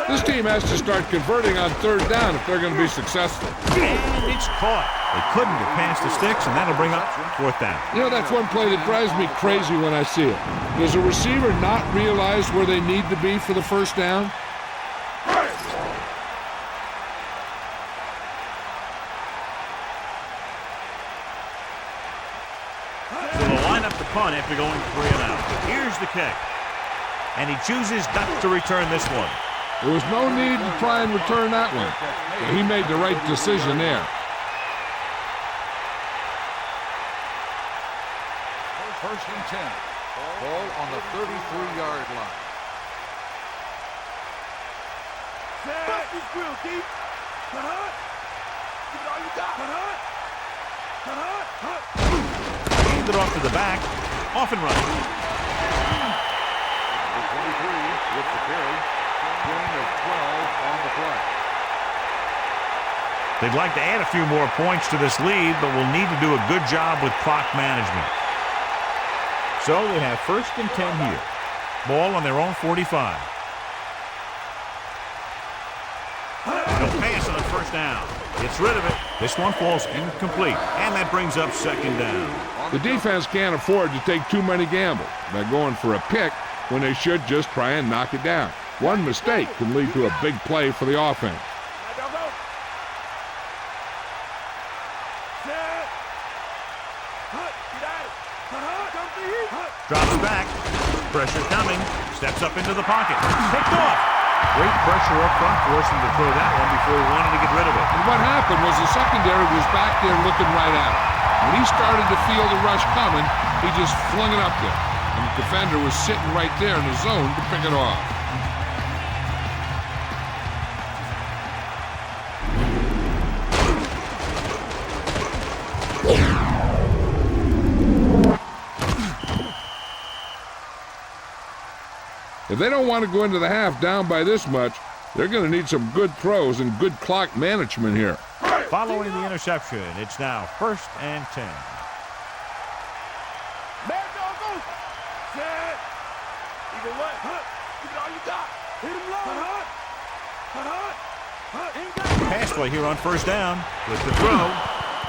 This team has to start converting on 3rd down if they're going to be successful. And it's caught. They couldn't get past the sticks, and that'll bring up 4th down. You know, that's one play that drives me crazy when I see it. Does a receiver not realize where they need to be for the 1st down? So they'll line up the punt after going 3 and out. Here's the kick. And he chooses not to return this one. There was no need to try and return that one. So he made the right decision there. First and 10. Ball on the 33-yard line. Bust this grill, D. Give it all you got. Hand it off to the back. Off and running. The 23 with the carry. Gain of 12 on the play. They'd like to add a few more points to this lead, but will need to do a good job with clock management. So they have 1st and 10 here. Ball on their own 45. They'll pass on 1st down. Gets rid of it. This one falls incomplete, and that brings up 2nd down. The defense can't afford to take too many gambles. By going for a pick, when they should just try and knock it down. One mistake can lead to a big play for the offense. Drops back. Pressure coming. Steps up into the pocket. Picked off. Great pressure up front, forced him to throw that one before he wanted to get rid of it. And what happened was the secondary was back there looking right at him. When he started to feel the rush coming, he just flung it up there. And the defender was sitting right there in the zone to pick it off. If they don't want to go into the half down by this much, they're going to need some good throws and good clock management here. Following the interception, it's now 1st and 10. Man, dog, go. Set. Eagle left. Give it all you got. Hit him low. Pass play here on 1st down with the throw.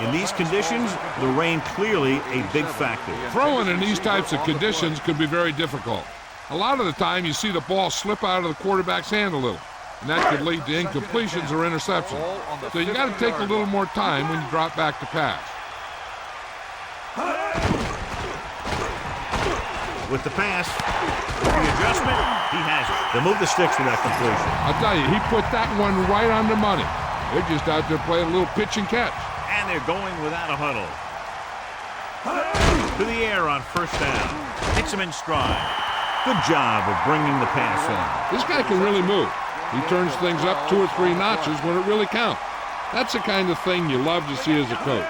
In these conditions, the rain clearly a big factor. Throwing in these types of conditions could be very difficult. A lot of the time, you see the ball slip out of the quarterback's hand a little, and that could lead to incompletions or interceptions. So you got to take a little more time when you drop back to pass. With the pass, the adjustment, he has it. They'll move the sticks for that completion. I'll tell you, he put that one right on the money. They're just out there playing a little pitch and catch. And they're going without a huddle. To the air on 1st down. Hits him in stride. Good job of bringing the pass in. This guy can really move. He turns things up 2 or 3 notches when it really counts. That's the kind of thing you love to see as a coach.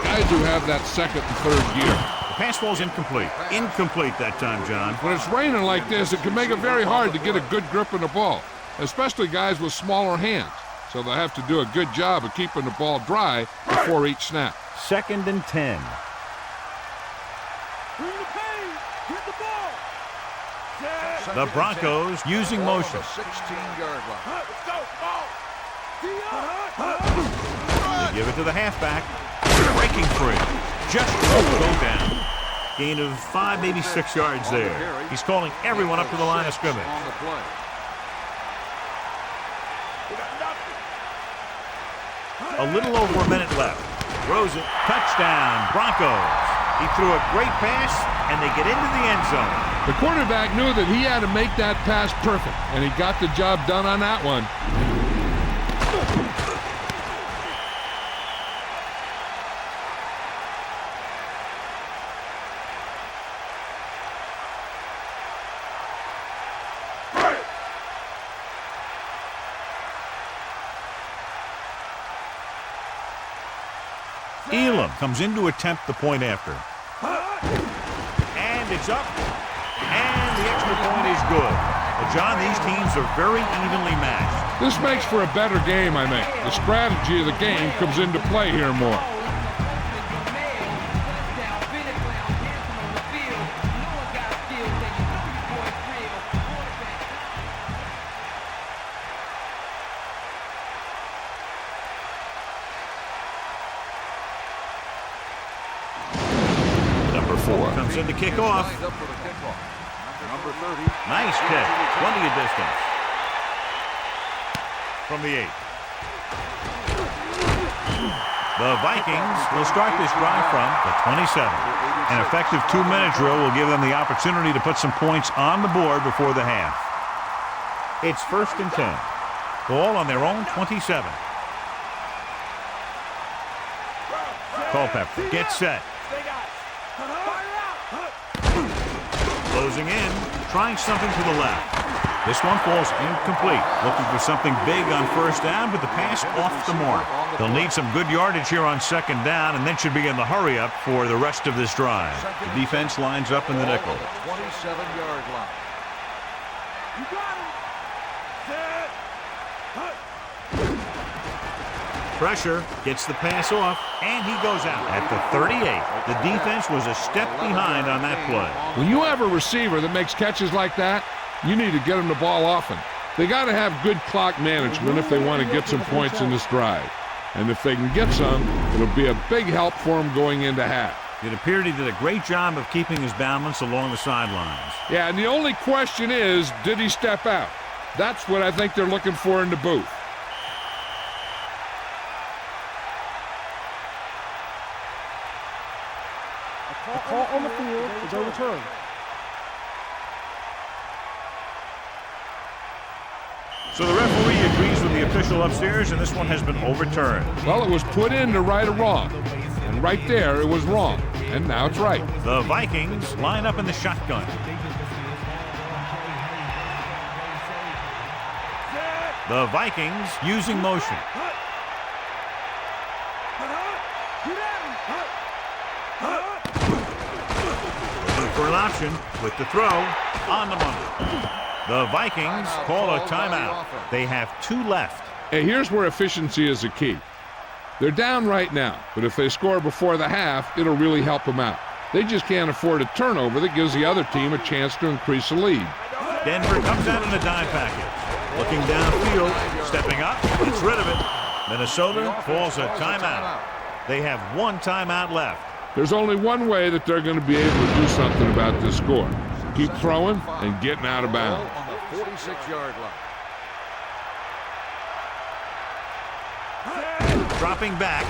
Guys who have that 2nd and 3rd gear. The pass ball's incomplete. Incomplete that time, John. When it's raining like this, it can make it very hard to get a good grip on the ball, especially guys with smaller hands. So they'll have to do a good job of keeping the ball dry before each snap. 2nd and 10. Bring the pain. Hit the ball. The Broncos using motion. 16-yard line. Let's go. Ball. They give it to the halfback. Breaking free. Just won't go down. Gain of 5, maybe 6 yards there. He's calling everyone up to the line of scrimmage. On the play. A little over a minute left. Throws it. Touchdown, Broncos. He threw a great pass, and they get into the end zone. The quarterback knew that he had to make that pass perfect, and he got the job done on that one. Elam comes in to attempt the point after. And it's up. And the extra point is good. Well, John, these teams are very evenly matched. This makes for a better game, I think. The strategy of the game comes into play here more. Comes in to kick off. Number 30. Nice catch. Plenty of distance. From the 8. The Vikings will start this drive from the 27. An effective 2-minute drill will give them the opportunity to put some points on the board before the half. It's 1st and 10. Ball on their own 27. Culpepper gets set. Closing in, trying something to the left. This one falls incomplete. Looking for something big on 1st down, but the pass off the mark. They'll need some good yardage here on 2nd down, and then should be in the hurry up for the rest of this drive. The defense lines up in the nickel. 27-yard line. You got him. Set. Pressure, gets the pass off, and he goes out at the 38. The defense was a step behind on that play. When you have a receiver that makes catches like that, you need to get them the ball often. They got to have good clock management if they want to get some points in this drive. And if they can get some, it'll be a big help for them going into half. It appeared he did a great job of keeping his balance along the sidelines. Yeah, and the only question is, did he step out? That's what I think they're looking for in the booth. A call on the field is overturned. So the referee agrees with the official upstairs, and this one has been overturned. Well, it was put in to right a wrong. And right there, it was wrong. And now it's right. The Vikings line up in the shotgun. The Vikings using motion. Looking for an option with the throw on the money. The Vikings call a timeout. They have 2 left. Hey, here's where efficiency is the key. They're down right now, but if they score before the half, it'll really help them out. They just can't afford a turnover that gives the other team a chance to increase the lead. Denver comes out in a dime package. Looking downfield, stepping up, gets rid of it. Minnesota calls a timeout. They have 1 timeout left. There's only one way that they're going to be able to do something about this score. Keep throwing and getting out of bounds. On the 46-yard line. Dropping back.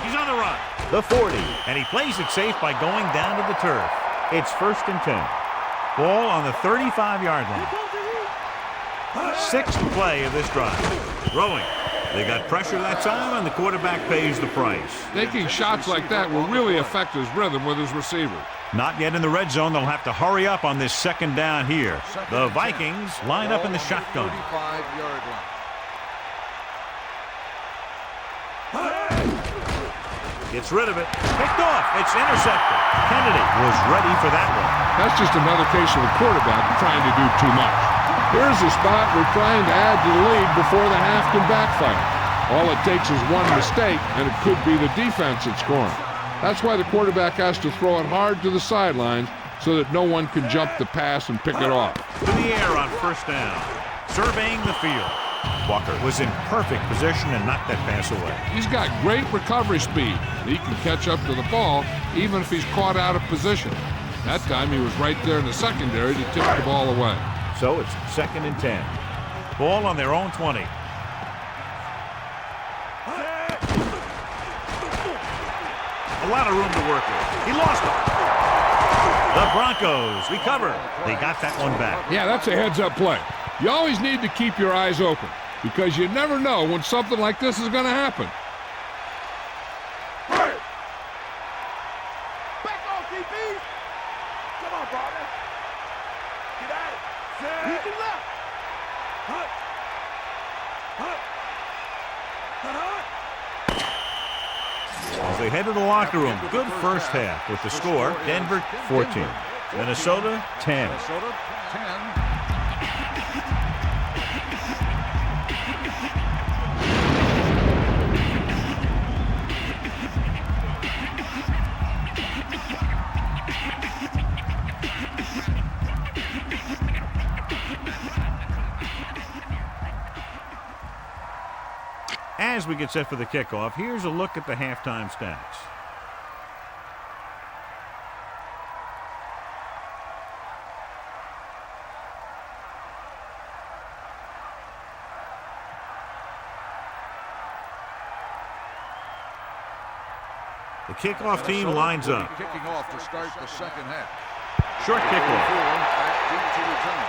He's on the run. The 40. And he plays it safe by going down to the turf. It's 1st and 10. Ball on the 35-yard line. 6th play of this drive. Throwing. They got pressure that time, and the quarterback pays the price. Taking shots like that will really affect his rhythm with his receivers. Not yet in the red zone. They'll have to hurry up on this 2nd down here. The Vikings line up in the shotgun. 35-yard line. Gets rid of it. Picked off. It's intercepted. Kennedy was ready for that one. That's just another case of the quarterback trying to do too much. Here's a spot we're trying to add to the lead before the half can backfire. All it takes is one mistake, and it could be the defense that's scoring. That's why the quarterback has to throw it hard to the sidelines so that no one can jump the pass and pick it off. To the air on 1st down. Surveying the field. Walker was in perfect position and knocked that pass away. He's got great recovery speed. He can catch up to the ball even if he's caught out of position. That time he was right there in the secondary to tip the ball away. So it's 2nd and 10. Ball on their own 20. A lot of room to work with. He lost it. The Broncos recover. They got that one back. Yeah, that's a heads-up play. You always need to keep your eyes open because you never know when something like this is going to happen. Back off, DB. Come on, partner. Get at it. Set. To left. Hut. As they head to the locker room, good first half with the score, Denver 14. Minnesota 10. Minnesota 10. As we get set for the kickoff, here's a look at the halftime stats. The kickoff team lines up. Kicking off to start the 2nd half. Short kickoff Back deep to return.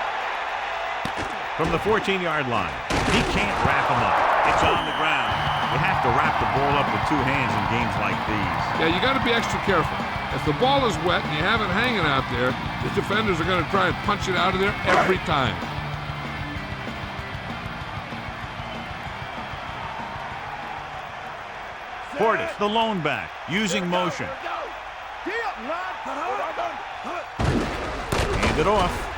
from the 14-yard line. He can't wrap him up. It's on the ground. You have to wrap the ball up with 2 hands in games like these. Yeah, you got to be extra careful. If the ball is wet and you have it hanging out there, the defenders are going to try and punch it out of there every time. Portis, the lone back, using motion. Hand it off.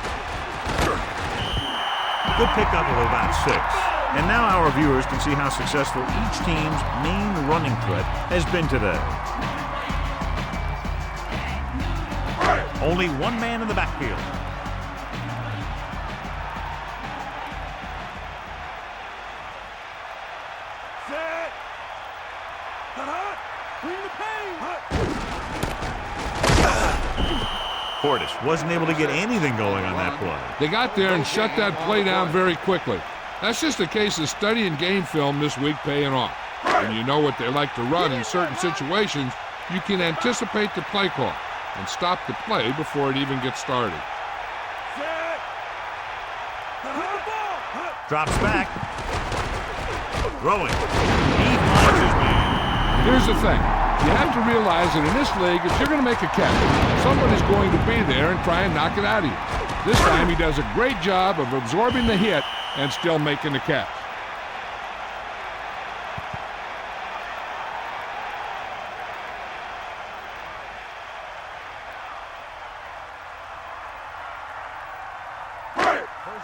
Good pickup of about 6. And now our viewers can see how successful each team's main running threat has been today. Only one man in the backfield. Portis wasn't able to get anything going on that play. They got there and shut that play down very quickly. That's just a case of studying game film this week paying off. When you know what they like to run in certain situations, you can anticipate the play call and stop the play before it even gets started. Drops back. Throwing. He finds his man. Here's the thing. You have to realize that in this league, if you're going to make a catch, somebody's going to be there and try and knock it out of you. This time he does a great job of absorbing the hit and still making the catch.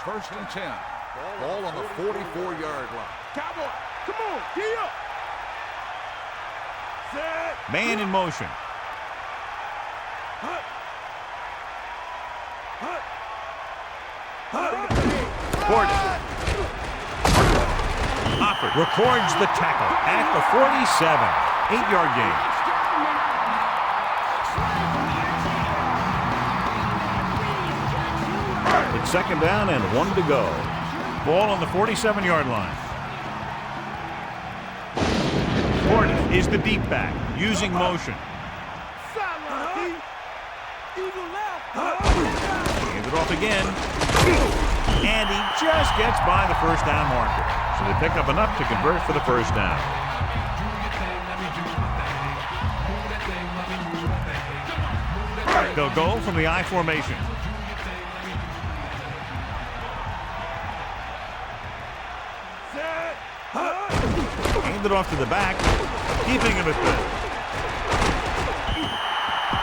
First and 10. Ball on the 44-yard line. Cowboy, come on, gee up. Set. Man in motion. Hut. Portis. Hofford records the tackle at the 47. 8-yard gain. It's second down and 1 to go. Ball on the 47-yard line. Portis is the deep back, using motion. Hands it off again. And he just gets by the first down marker. So they pick up enough to convert for the first down. They'll go from the I formation. Handed off to the back, keeping him at bay.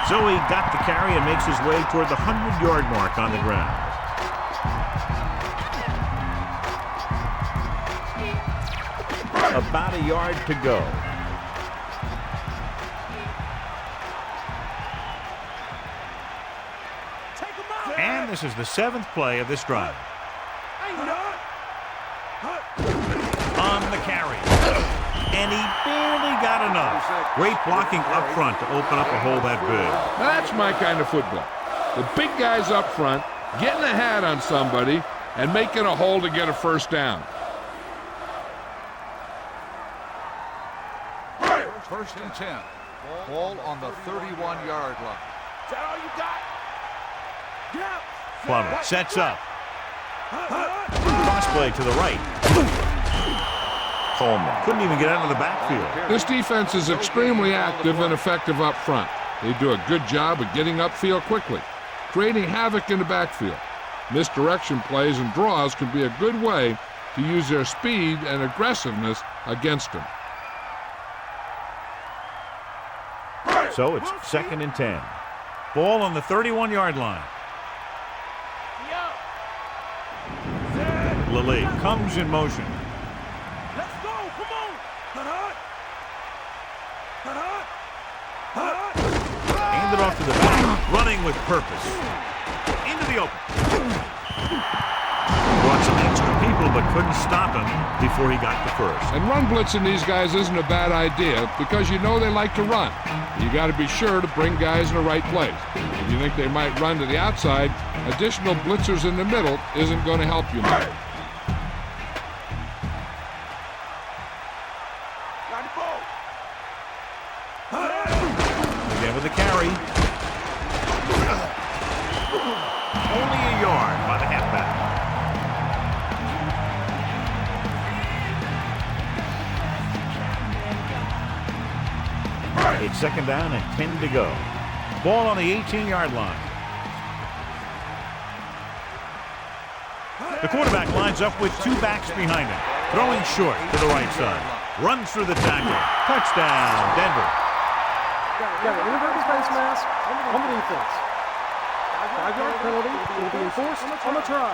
So he got the carry and makes his way toward the 100-yard mark on the ground. About a yard to go. And this is the 7th play of this drive. On the carry. And he barely got enough. Great blocking up front to open up a hole that big. Now that's my kind of football. The big guys up front getting a hat on somebody and making a hole to get a first down. First and 10. Ball on the 31-yard line. Is that all you got? Yeah. Plummer sets up. Cross play to the right. Coleman couldn't even get out of the backfield. This defense is extremely active and effective up front. They do a good job of getting upfield quickly, creating havoc in the backfield. Misdirection plays and draws can be a good way to use their speed and aggressiveness against them. So it's second and 10. Ball on the 31-yard line. Lilly comes in motion. Let's go, come on. Handed off to the back, running with purpose. Into the open. Brought some extra people, but couldn't stop him before he got the first. And run blitzing these guys isn't a bad idea because you know they like to run. You got to be sure to bring guys in the right place. If you think they might run to the outside, additional blitzers in the middle isn't going to help you much. Again with the carry. Only a yard by the halfback. It's second down and 10 to go. Ball on the 18-yard line. The quarterback lines up with 2 backs behind him. Throwing short to the right side. Runs through the tackle. Touchdown, Denver. Got an inverted face mask on the defense. 5-yard penalty will be enforced on the try.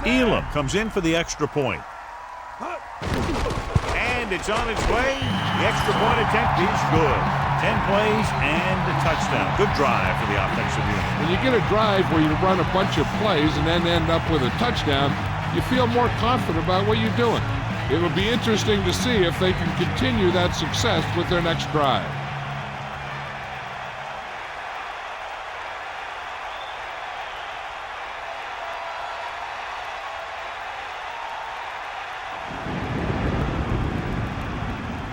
Elam comes in for the extra point. And it's on its way. The extra point attempt is good. 10 plays and a touchdown. Good drive for the offensive unit. When you get a drive where you run a bunch of plays and then end up with a touchdown, you feel more confident about what you're doing. It will be interesting to see if they can continue that success with their next drive.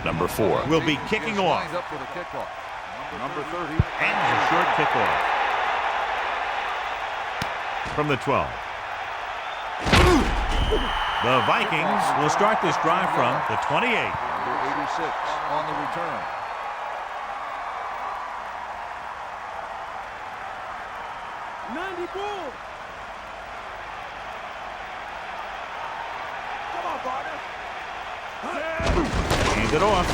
Number 4 will be kicking off. Lined up for the kickoff. Number 30. And a short kickoff. From the 12. The Vikings will start this drive from the 28. Number 86 on the return. Come on, partner. Hand it off.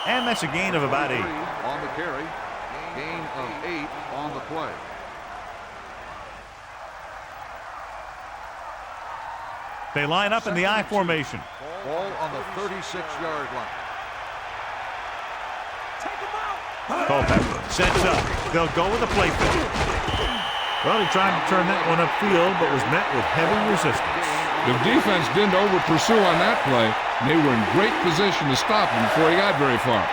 And that's a gain of about 8. On the carry. Gain of 8 on the play. They line up in the I formation. Ball on the 36-yard line. Culpepper sets up. They'll go with a play fake. Well, he tried to turn that one upfield, but was met with heavy resistance. The defense didn't over-pursue on that play, and they were in great position to stop him before he got very far.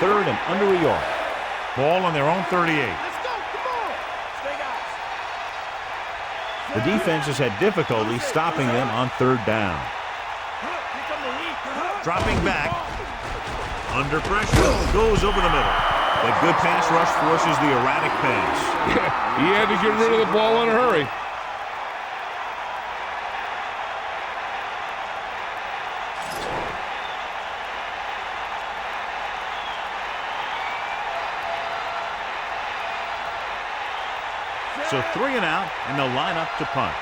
3rd and under a yard. Ball on their own 38. Let's go. Come on. Stay guys. The defense has had difficulty stopping them on 3rd down. Here come the heat. Dropping back. Under pressure. Goes over the middle. The good pass rush forces the erratic pass. He had to get rid of the ball in a hurry. So 3 and out, and they'll line up to punt.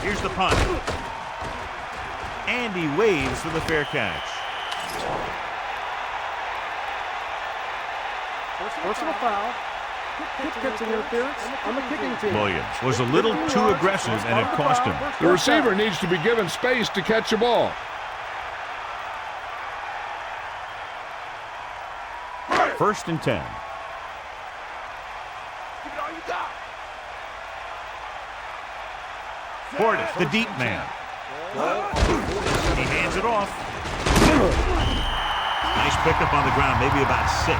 Here's the punt. And he waves for the fair catch. Personal foul. Catching interference on the kicking team. Williams was a little too aggressive, and it cost him. The receiver needs to be given space to catch a ball. First and 10. Give it all you got. Portis, the deep man. He hands it off. Nice pickup on the ground, maybe about 6.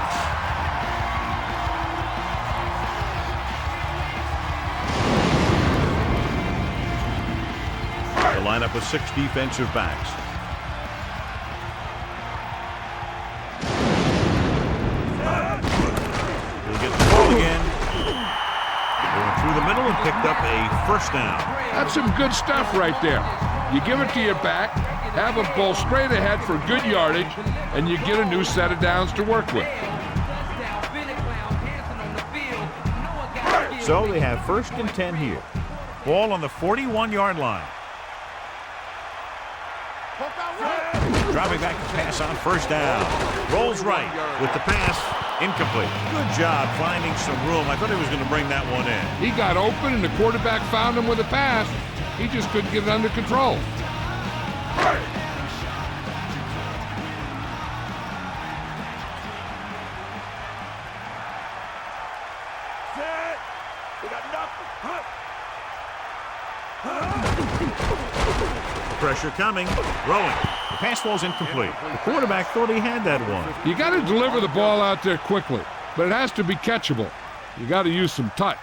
The lineup with 6 defensive backs. He'll get the ball again. Going through the middle and picked up a first down. That's some good stuff right there. You give it to your back, have a ball straight ahead for good yardage, and you get a new set of downs to work with. So they have first and 10 here. Ball on the 41-yard line. Dropping back to pass on first down. Rolls right with the pass. Incomplete. Good job finding some room. I thought he was going to bring that one in. He got open, and the quarterback found him with a pass. He just couldn't get it under control. Set. We got nothing. Pressure coming. Throwing. The pass falls incomplete. The quarterback thought he had that one. You got to deliver the ball out there quickly, but it has to be catchable. You got to use some touch.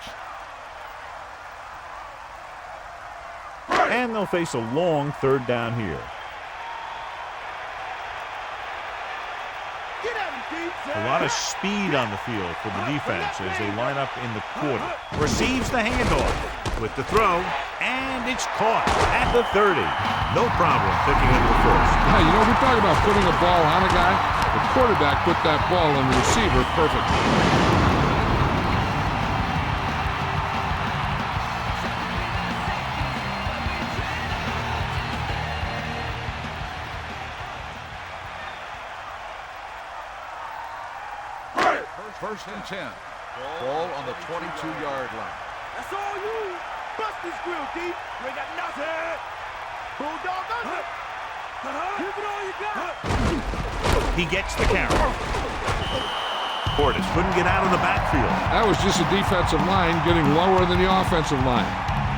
And they'll face a long 3rd down here. Get at him, Pete. A lot of speed on the field for the defense as they line up in the quarter. Receives the handoff with the throw, and it's caught at the 30. No problem picking up the first. Hey, you know, we talk about putting a ball on a guy. The quarterback put that ball on the receiver perfectly. First and 10. Ball on the 22-yard line. That's all you. Bust this grill, D. You ain't got nothing. Bulldog does it. Give it all you got. He gets the carry. Portis couldn't get out of the backfield. That was just a defensive line getting lower than the offensive line.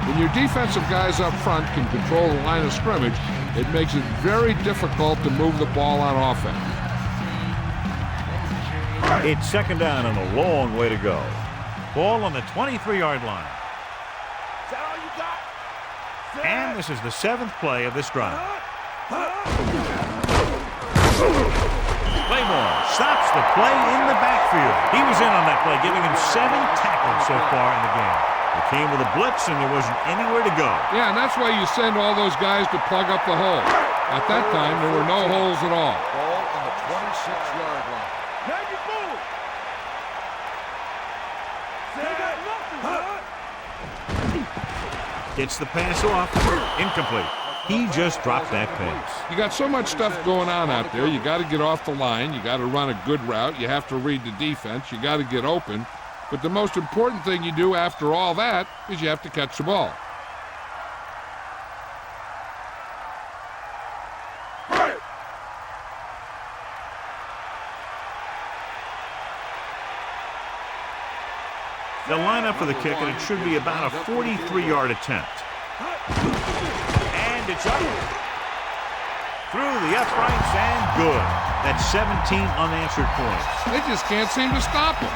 When your defensive guys up front can control the line of scrimmage, it makes it very difficult to move the ball on offense. It's second down and a long way to go. Ball on the 23-yard line. Is that all you got? And this is the 7th play of this drive. Claymore stops the play in the backfield. He was in on that play, giving him 7 tackles so far in the game. It came with a blitz, and there wasn't anywhere to go. Yeah, and that's why you send all those guys to plug up the hole. At that time, there were no holes at all. Ball on the 26-yard line. Now you move. They got nothing. Gets the pass off. Incomplete. He just dropped that pass. You got so much stuff going on out there. You got to get off the line. You got to run a good route. You have to read the defense. You got to get open. But the most important thing you do after all that is you have to catch the ball. They'll line up for the kick, and it should be about a 43-yard attempt. And it's up. Through the uprights and good. That's 17 unanswered points. They just can't seem to stop him.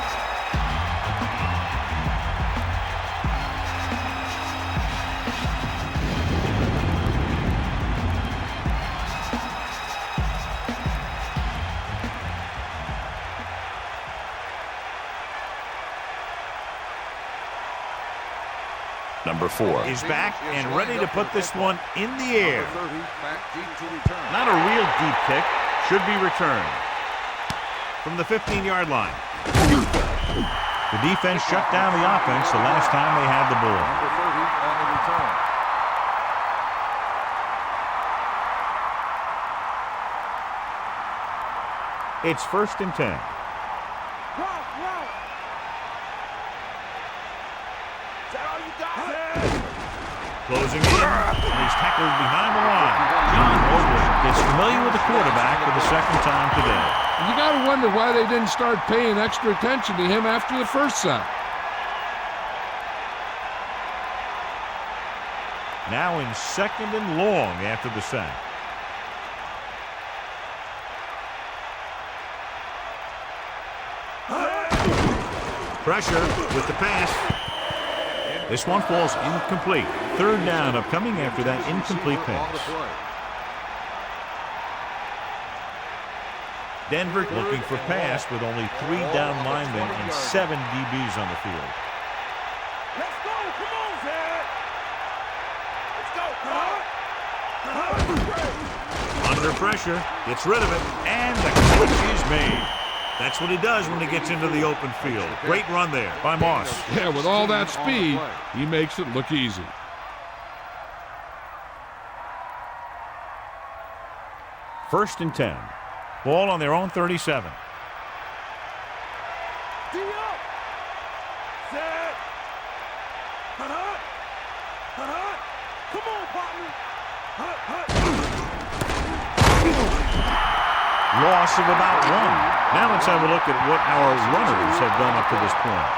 Number 4 is back and ready to put this one in the air. Not a real deep kick. Should be returned. From the 15-yard line. The defense shut down the offense the last time they had the ball. Number 30 on the return. It's 1st and 10. Closing in. He's tackled behind the line. John Mosley gets familiar with the quarterback for the 2nd time today. You got to wonder why they didn't start paying extra attention to him after the first sack. Now in 2nd and long after the sack. Pressure with the pass. This one falls incomplete. 3rd down upcoming after that incomplete pass. Denver looking for pass with only 3 down linemen and 7 DBs on the field. Let's go. Come on, Zed. Let's go. Under pressure. Gets rid of it. And the catch is made. That's what he does when he gets into the open field. Great run there by Moss. Yeah, with all that speed, he makes it look easy. First and 10. Ball on their own 37. D up. Zed. Come on, partner. Loss of about 1. Now let's have a look at what our runners have done up to this point.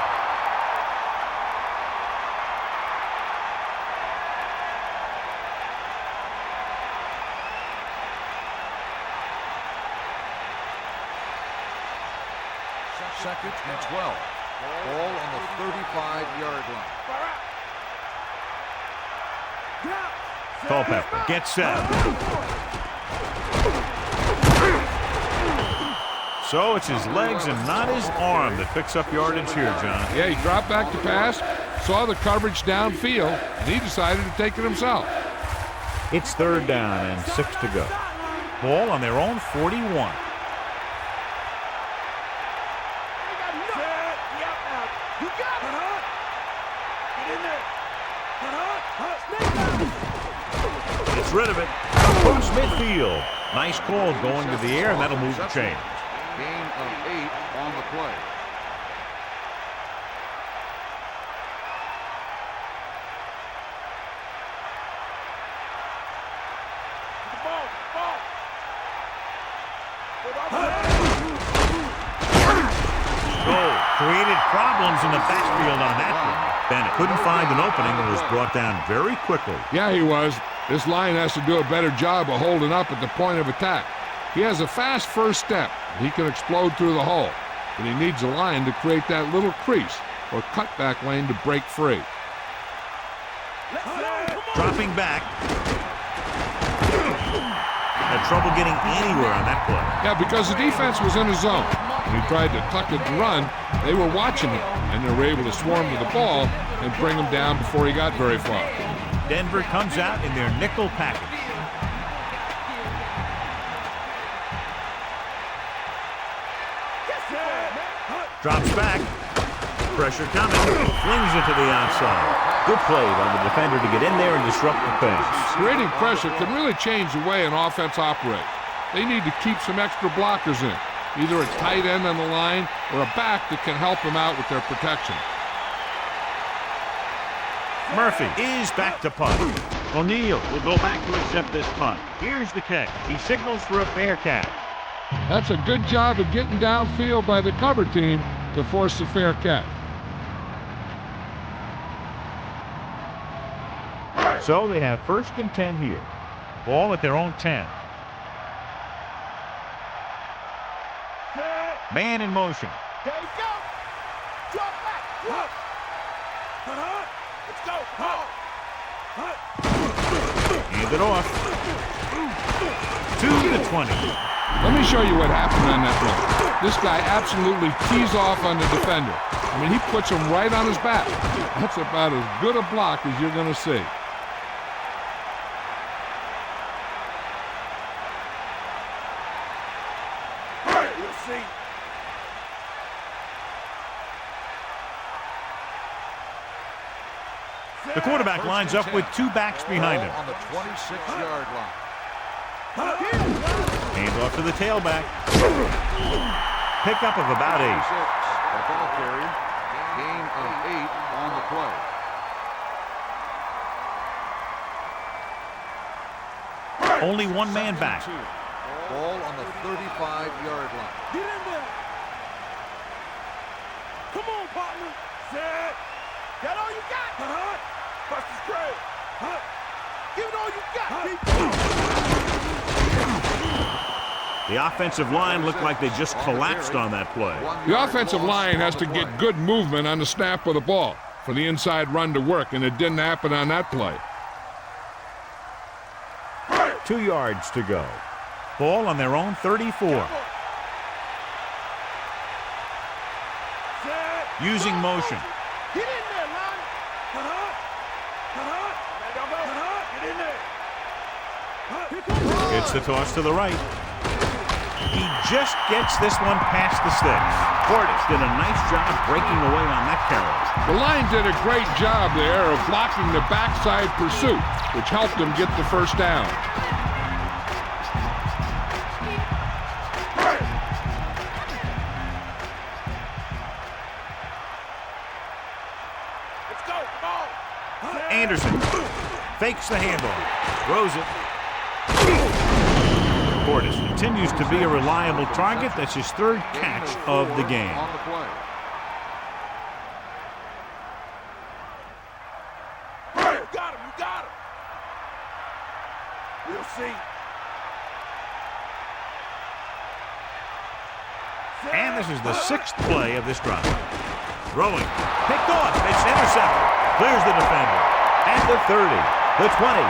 Second and 12. Ball on the 35-yard line. Culpepper gets set. So it's his legs and not his arm that picks up yardage here, John. Yeah, he dropped back to pass, saw the coverage downfield, and he decided to take it himself. It's 3rd down and 6 to go. Ball on their own 41. Gets rid of it. Across midfield. Nice call going to the air, and that'll move the chain. Gain of 8 on the play. Goal created problems in the backfield on that play. Bennett couldn't find an opening and was brought down very quickly. Yeah, he was. This line has to do a better job of holding up at the point of attack. He has a fast first step. He can explode through the hole, but he needs a line to create that little crease or cutback lane to break free. Dropping back. Had trouble getting anywhere on that play. Yeah, because the defense was in his zone. When he tried to tuck it and run, they were watching him, and they were able to swarm to the ball and bring him down before he got very far. Denver comes out in their nickel package. Drops back. Pressure coming. Flings it to the outside. Good play by the defender to get in there and disrupt the pass. Creating pressure can really change the way an offense operates. They need to keep some extra blockers in, either a tight end on the line or a back that can help them out with their protection. Murphy is back to punt. O'Neal will go back to accept this punt. Here's the kick. He signals for a fair catch. That's a good job of getting downfield by the cover team to force the fair catch. So they have 1st and 10 here. Ball at their own 10. Man in motion. There you go. Drop back. Look. Let's go. Hand it off. To the 20. Let me show you what happened on that run. This guy absolutely tees off on the defender. I mean, he puts him right on his back. That's about as good a block as you're going to see. The quarterback lines up with 2 backs behind him. On the 26-yard line. Hand off to the tailback. Pickup of about 8. The ball carrier. Gain of 8 on the play. Only 1 man back. Ball on the 35-yard line. Get in there. Come on, partner. Set. That all you got? Bust his grave. Give it all you got. The offensive line looked like they just collapsed on that play. The offensive line has to get good movement on the snap of the ball for the inside run to work, and it didn't happen on that play. 2 yards to go. Ball on their own 34. Using motion. Get in there, Lonnie. Get in there. It's the toss to the right. He just gets this one past the sticks. Portis did a nice job breaking away on that carry. The line did a great job there of blocking the backside pursuit, which helped them get the first down. Let's go. Come on. Anderson fakes the handoff. Throws it. Portis continues to be a reliable target. That's his 3rd catch of the game. On the play. You got him. You got him. We'll see. And this is the 6th play of this drive. Throwing. Picked off. It's intercepted. Clears the defender. At the 30. The 20.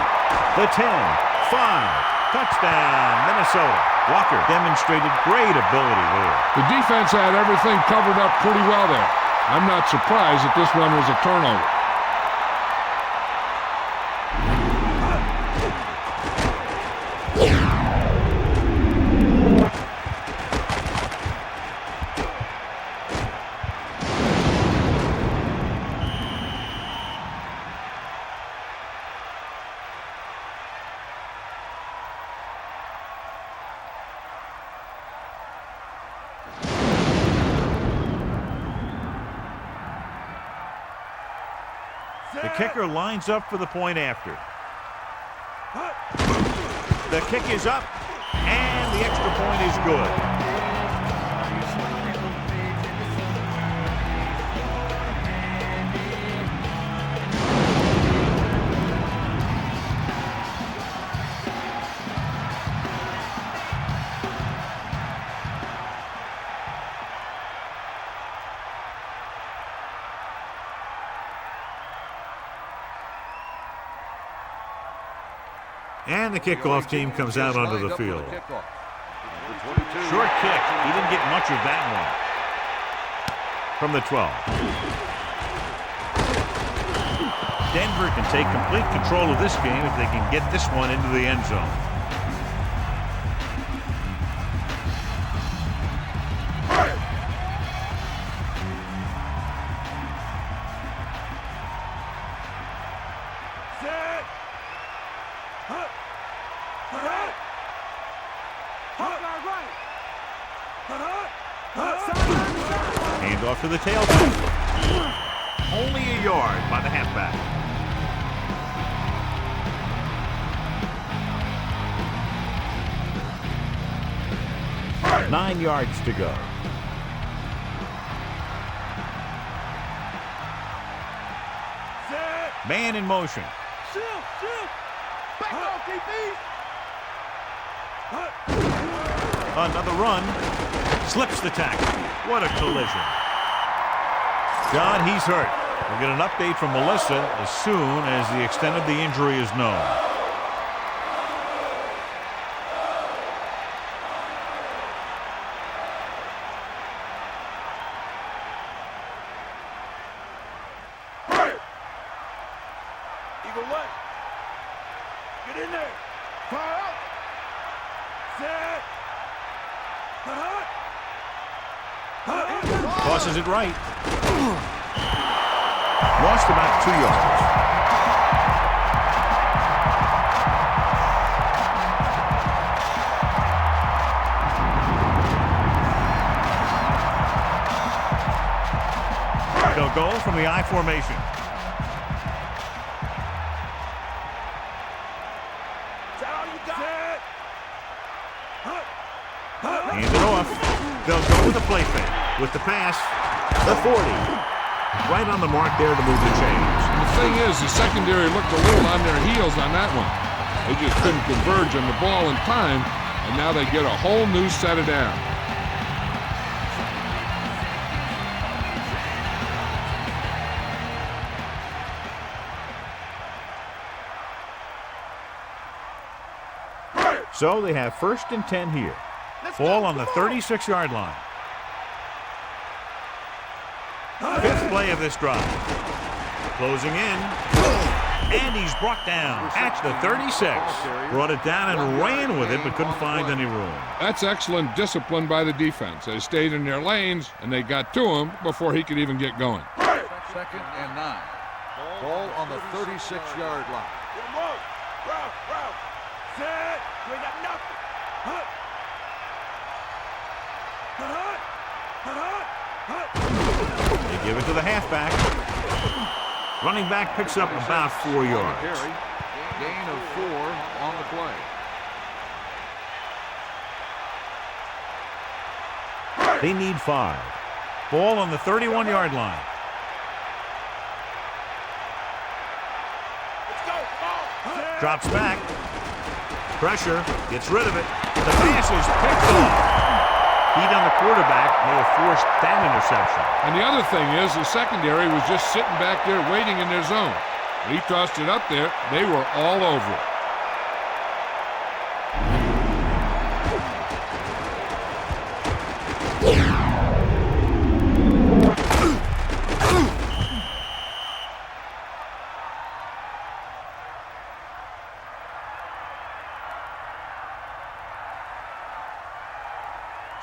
The 10. 5. Touchdown, Minnesota. Walker demonstrated great ability there. The defense had everything covered up pretty well there. I'm not surprised that this one was a turnover. The kicker lines up for the point after. The kick is up, and the extra point is good. And the kickoff team comes out onto the field. Short kick. He didn't get much of that one. From the 12. Denver can take complete control of this game if they can get this one into the end zone. Hand off to the tailback. Only a yard by the halfback. Right. 9 yards to go. Man in motion. Back off, DB. Another run. Slips the tackle. What a collision. John, he's hurt. We'll get an update from Melissa as soon as the extent of the injury is known. Eagle left. Get in there. Fire out. Set. Tosses it right. Lost about 2 yards. They'll go from the I formation. Hand it off. They'll go with the play fake. With the pass, the 40. Right on the mark there to move the chains. And the thing is, the secondary looked a little on their heels on that one. They just couldn't converge on the ball in time, and now they get a whole new set of down. So they have 1st and 10 here. Ball on the 36-yard line. 5th play of this drive. Closing in. And he's brought down at the 36. Brought it down and ran with it, but couldn't find any room. That's excellent discipline by the defense. They stayed in their lanes, and they got to him before he could even get going. 2nd and 9. Ball on the 36-yard line. Route. Set. You ain't got nothing. They give it to the halfback. Running back picks up about 4 yards. Gain of 4 on the play. They need 5. Ball on the 31-yard line. Drops back. Pressure. Gets rid of it. The pass is picked off. Heat on the quarterback may have forced that interception. And the other thing is, the secondary was just sitting back there waiting in their zone. When he tossed it up there, they were all over it.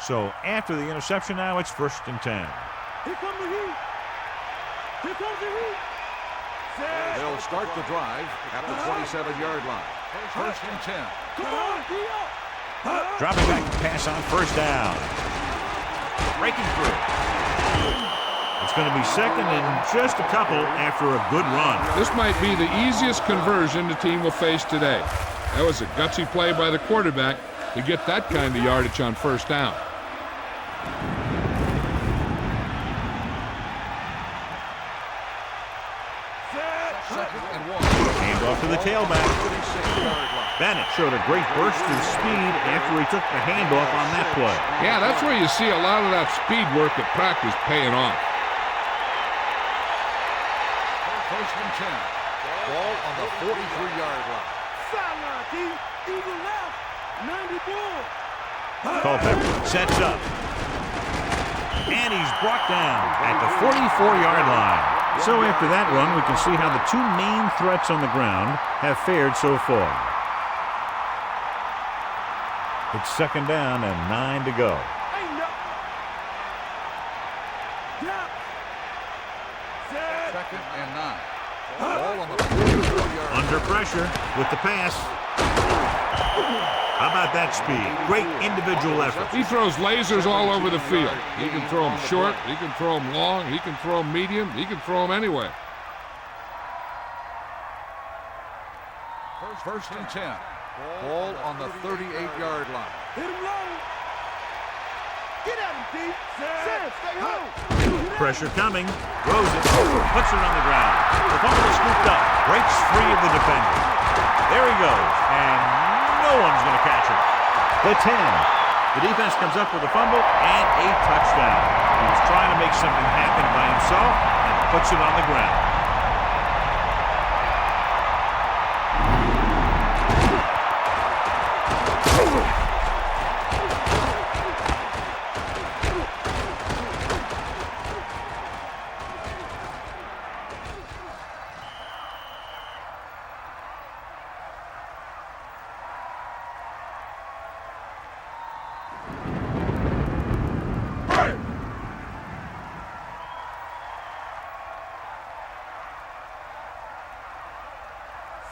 So after the interception now, it's 1st and 10. Here comes the heat. Here comes the heat. They'll start the drive at the 27-yard line. 1st and 10. Come on, D-up. Dropping back to pass on 1st down. Breaking through. It's going to be 2nd and just a couple after a good run. This might be the easiest conversion the team will face today. That was a gutsy play by the quarterback, to get that kind of yardage on first down. Hand off to the tailback. Bennett showed a great burst of speed after he took the handoff on that play. Yeah, that's where you see a lot of that speed work at practice paying off. First and 10. Ball on the 43-yard line. Sideline, D. Eagle left. 94. Culpepper sets up. And he's brought down at the 44-yard line. So after that run, we can see how the two main threats on the ground have fared so far. It's second down and 9 to go. Ain't no. Yeah. Set. Second and 9. Ball on the 44-yard line. Under pressure with the pass. How about that speed? Great individual effort. He throws lasers all over the field. He can throw them short, he can throw them long, he can throw them medium, he can throw them anywhere. First and 10. Ball on the 38-yard line. Hit him low. Get at him, D. Set. Stay home. Pressure coming. Throws it. Puts it on the ground. The fumble is scooped up. Breaks free of the defender. There he goes. And no one's going to catch him. The 10. The defense comes up with a fumble and a touchdown. He was trying to make something happen by himself and puts it on the ground.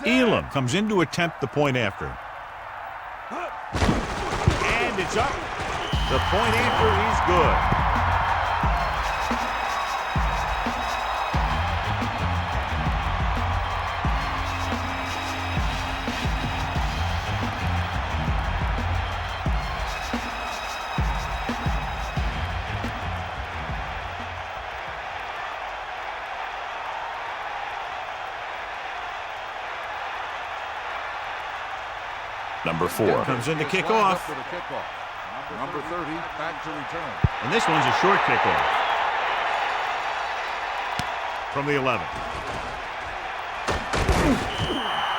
Elam comes in to attempt the point after. And it's up. The point after is good. Number 4 comes in to kick off. Number 30 back to return. And this one's a short kickoff. From the 11.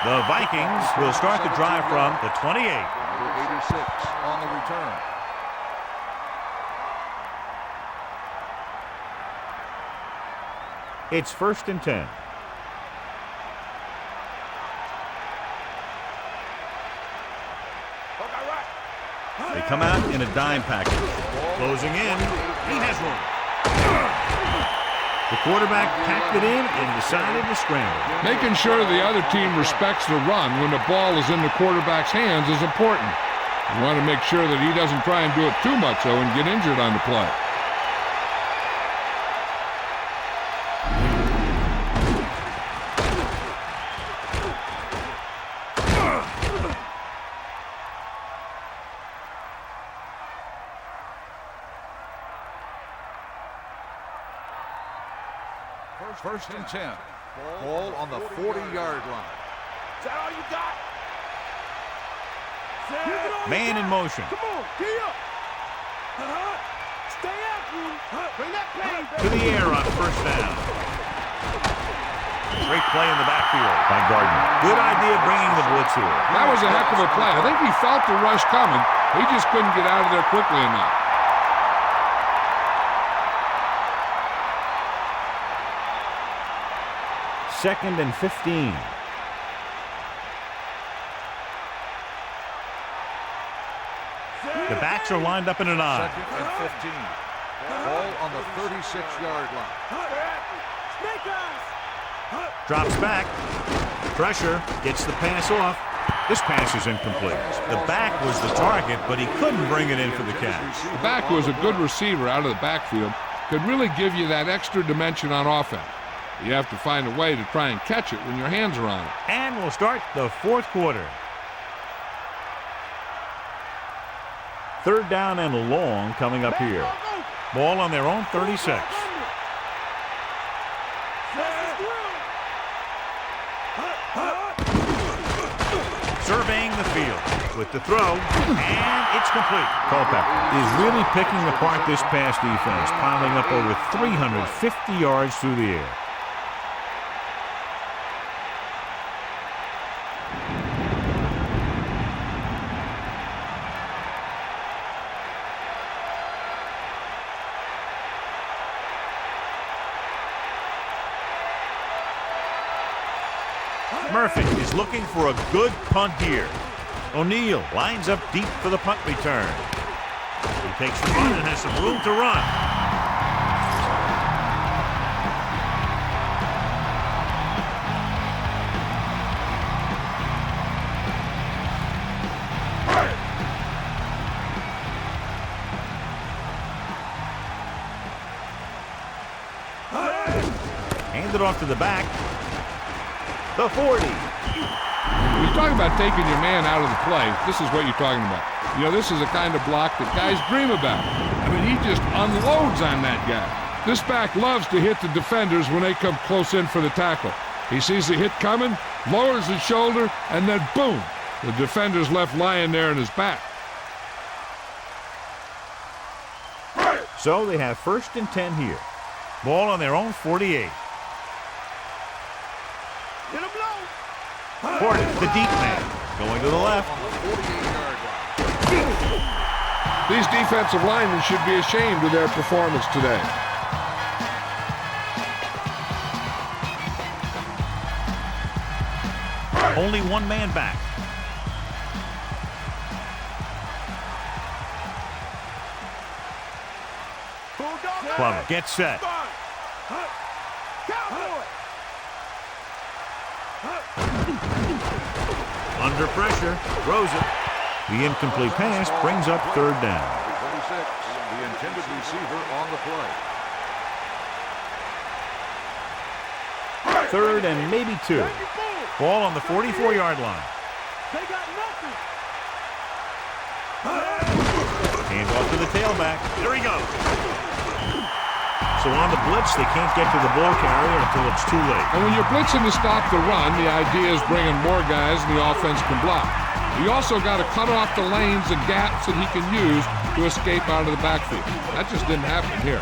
The Vikings will start the drive from the 28. Number 86 on the return. It's first and 10. They come out in a dime package. Closing in. He has one. The quarterback packed it in and decided to scramble. Making sure the other team respects the run when the ball is in the quarterback's hands is important. You want to make sure that he doesn't try and do it too much, though, and get injured on the play. First and 10. Ball on the 40-yard line. Is that all you got? Man in motion. Come on, get up. Stay after him. Bring that play, baby. To the air on first down. Great play in the backfield by Gardner. Good idea bringing the blitz here. That was a heck of a play. I think he felt the rush coming. He just couldn't get out of there quickly enough. Second and 15. The backs are lined up in an I. Second and 15. Ball on the 36-yard line. Snake eyes. Drops back. Pressure. Gets the pass off. This pass is incomplete. The back was the target, but he couldn't bring it in for the catch. The back was a good receiver out of the backfield. Could really give you that extra dimension on offense. You have to find a way to try and catch it when your hands are on it. And we'll start the fourth quarter. Third down and long coming up here. Ball on their own 36. Surveying the field with the throw, and it's complete. Culpepper is really picking apart this pass defense, piling up over 350 yards through the air. Murphy is looking for a good punt here. O'Neal lines up deep for the punt return. He takes the punt and has some room to run. Hand it off to the back. The 40. When you're talking about taking your man out of the play, this is what you're talking about. You know, this is the kind of block that guys dream about. I mean, he just unloads on that guy. This back loves to hit the defenders when they come close in for the tackle. He sees the hit coming, lowers his shoulder, and then boom, the defender's left lying there in his back. So they have 1st and 10 here. Ball on their own 48. Porter, the deep man, going to the left. These defensive linemen should be ashamed of their performance today. Only one man back. Plummer gets set. Under pressure, throws it. The incomplete pass brings up 3rd down. 26, the intended receiver on the play. 3rd and maybe 2. Ball on the 44-yard line. They got nothing. Hand off to the tailback. There he goes. So on the blitz, they can't get to the ball carrier until it's too late. And when you're blitzing to stop the run, the idea is bringing more guys and the offense can block. You also got to cut off the lanes and gaps that he can use to escape out of the backfield. That just didn't happen here.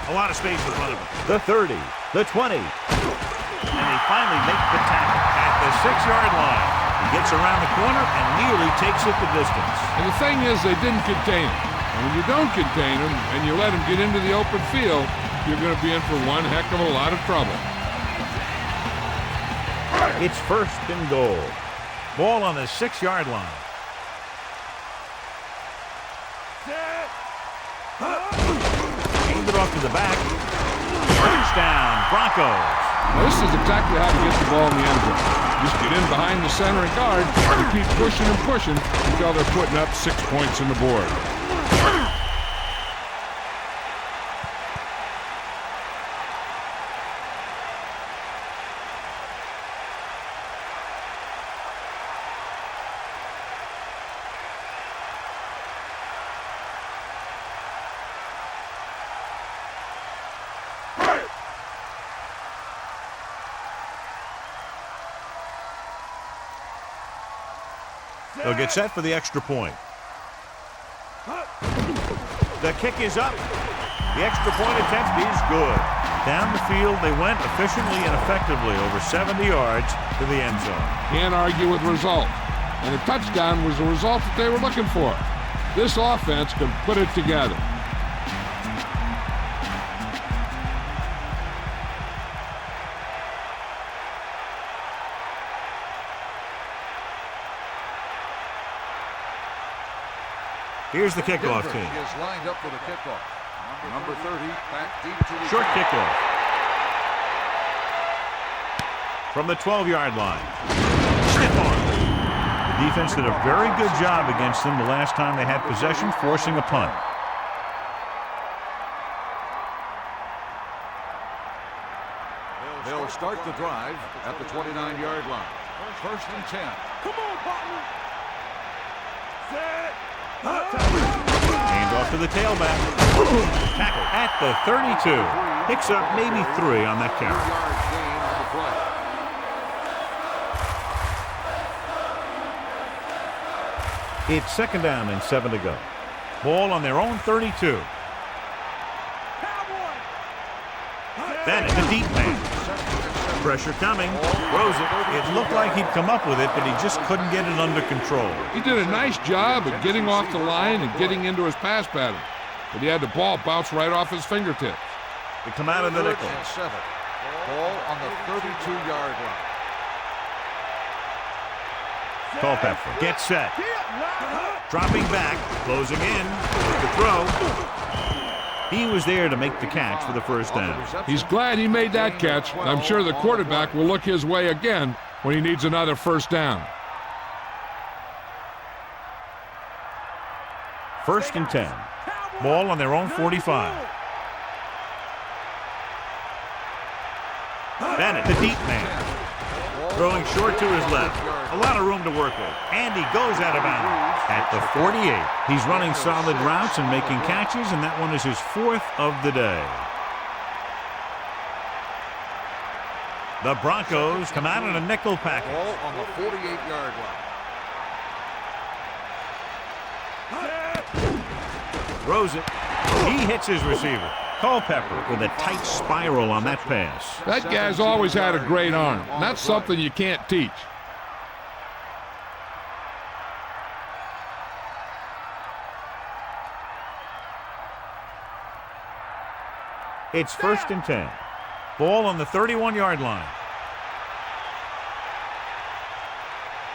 A lot of space in front of him. The 30, the 20. And they finally make the tackle at the 6-yard line. He gets around the corner and nearly takes it the distance. And the thing is, they didn't contain him. And when you don't contain him and you let him get into the open field, you're going to be in for one heck of a lot of trouble. It's 1st and goal. Ball on the 6-yard line. Hand it off to the back. Touchdown, Broncos. Now, this is exactly how to get the ball in the end zone. Just get in behind the center and guard and keep pushing and pushing until they're putting up 6 points on the board. They'll get set for the extra point. The kick is up. The extra point attempt is good. Down the field they went efficiently and effectively over 70 yards to the end zone. Can't argue with the result. And the touchdown was the result that they were looking for. This offense can put it together. Here's the kickoff team. He is lined up for the kickoff. Number 30, back deep to the Short kickoff. From the 12-yard line. Stiff arm. The defense did a very good job against them the last time they had possession, forcing a punt. start the drive at the 29-yard line. First and 10. Come on, partner. Set. Hand off to the tailback. Tackle at the 32. Picks up maybe 3 on that carry. 3-yard gain on the play. It's second down and 7 to go. Ball on their own 32. Bennett, the deep man. Pressure coming. Throws it. It looked like he'd come up with it, but he just couldn't get it under control. He did a nice job of getting off the line and getting into his pass pattern, but he had the ball bounce right off his fingertips. They come out of the nickel. 7. Ball on the 32-yard line. Culpepper gets set. Dropping back, closing in with the throw. He was there to make the catch for the first down. He's glad he made that catch. I'm sure the quarterback will look his way again when he needs another first down. First and 10. Ball on their own 45. Bennett, the deep man. Throwing short to his left. A lot of room to work with. And he goes out of bounds at the 48. He's running solid routes and making catches, and that one is his 4th of the day. The Broncos come out in a nickel package. Ball on the 48-yard line. Throws it. He hits his receiver. Culpepper with a tight spiral on that pass. That guy's always had a great arm. And that's something you can't teach. It's first and 10. Ball on the 31-yard line.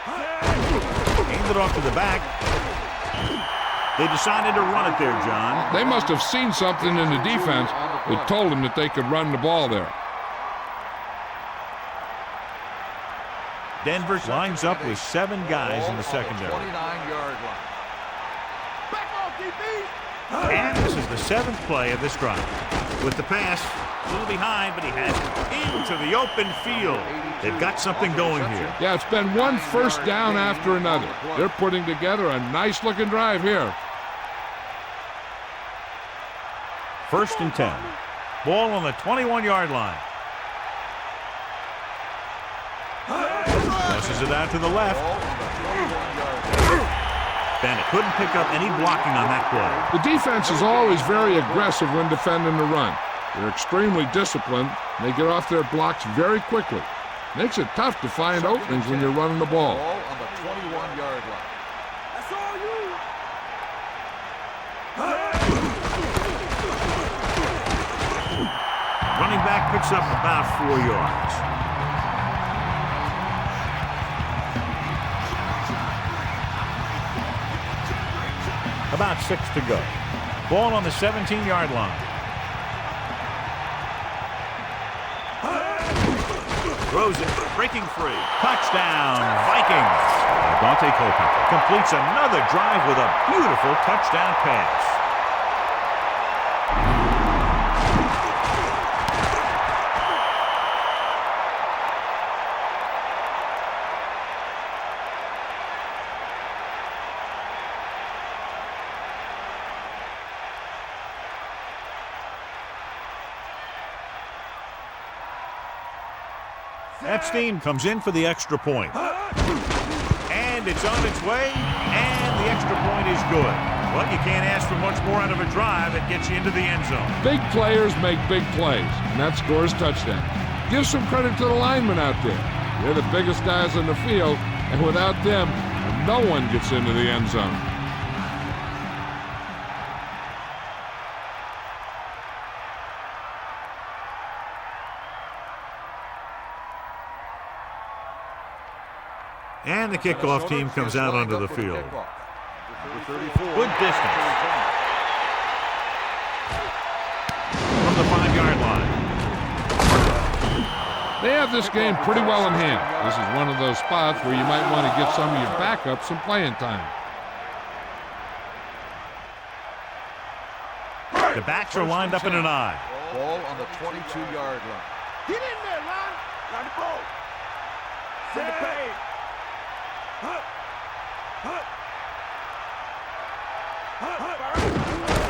Aimed it off to the back. They decided to run it there, John. They must have seen something in the defense that told them that they could run the ball there. Denver lines up with 7 guys in the secondary. 29-yard line. Back off, DB. And this is the 7th play of this drive. With the pass, a little behind, but he has it into the open field. They've got something going here. Yeah, it's been one first down after another. They're putting together a nice-looking drive here. First and 10. Ball on the 21-yard line. Tosses it out to the left. Bennett couldn't pick up any blocking on that play. The defense is always very aggressive when defending the run. They're extremely disciplined, and they get off their blocks very quickly. Makes it tough to find openings when you're running the ball. Ball on the 21-yard line. That's all you. Running back picks up about 4 yards. About 6 to go. Ball on the 17-yard line. Throws it, breaking free. Touchdown, Vikings. Dante Culpepper completes another drive with a beautiful touchdown pass. Epstein comes in for the extra point. And it's on its way, and the extra point is good. Well, you can't ask for much more out of a drive that gets you into the end zone. Big players make big plays, and that scores touchdowns. Give some credit to the linemen out there. They're the biggest guys on the field, and without them, no one gets into the end zone. And the kickoff team comes out onto the field. Good distance. From the 5-yard line. They have this game pretty well in hand. This is one of those spots where you might want to get some of your backups some playing time. The backs are lined up in an I. Ball on the 22-yard line. Get in there, Ron. Got the ball. Send the pain.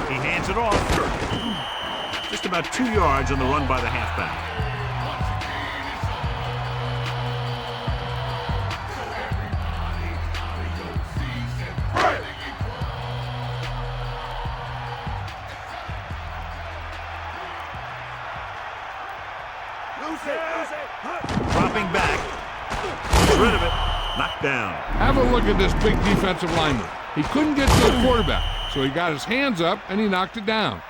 He hands it off. Just about 2 yards on the run by the halfback. Dropping back. Get rid of it. Knocked down. Have a look at this big defensive lineman. He couldn't get to the quarterback, so he got his hands up and he knocked it down.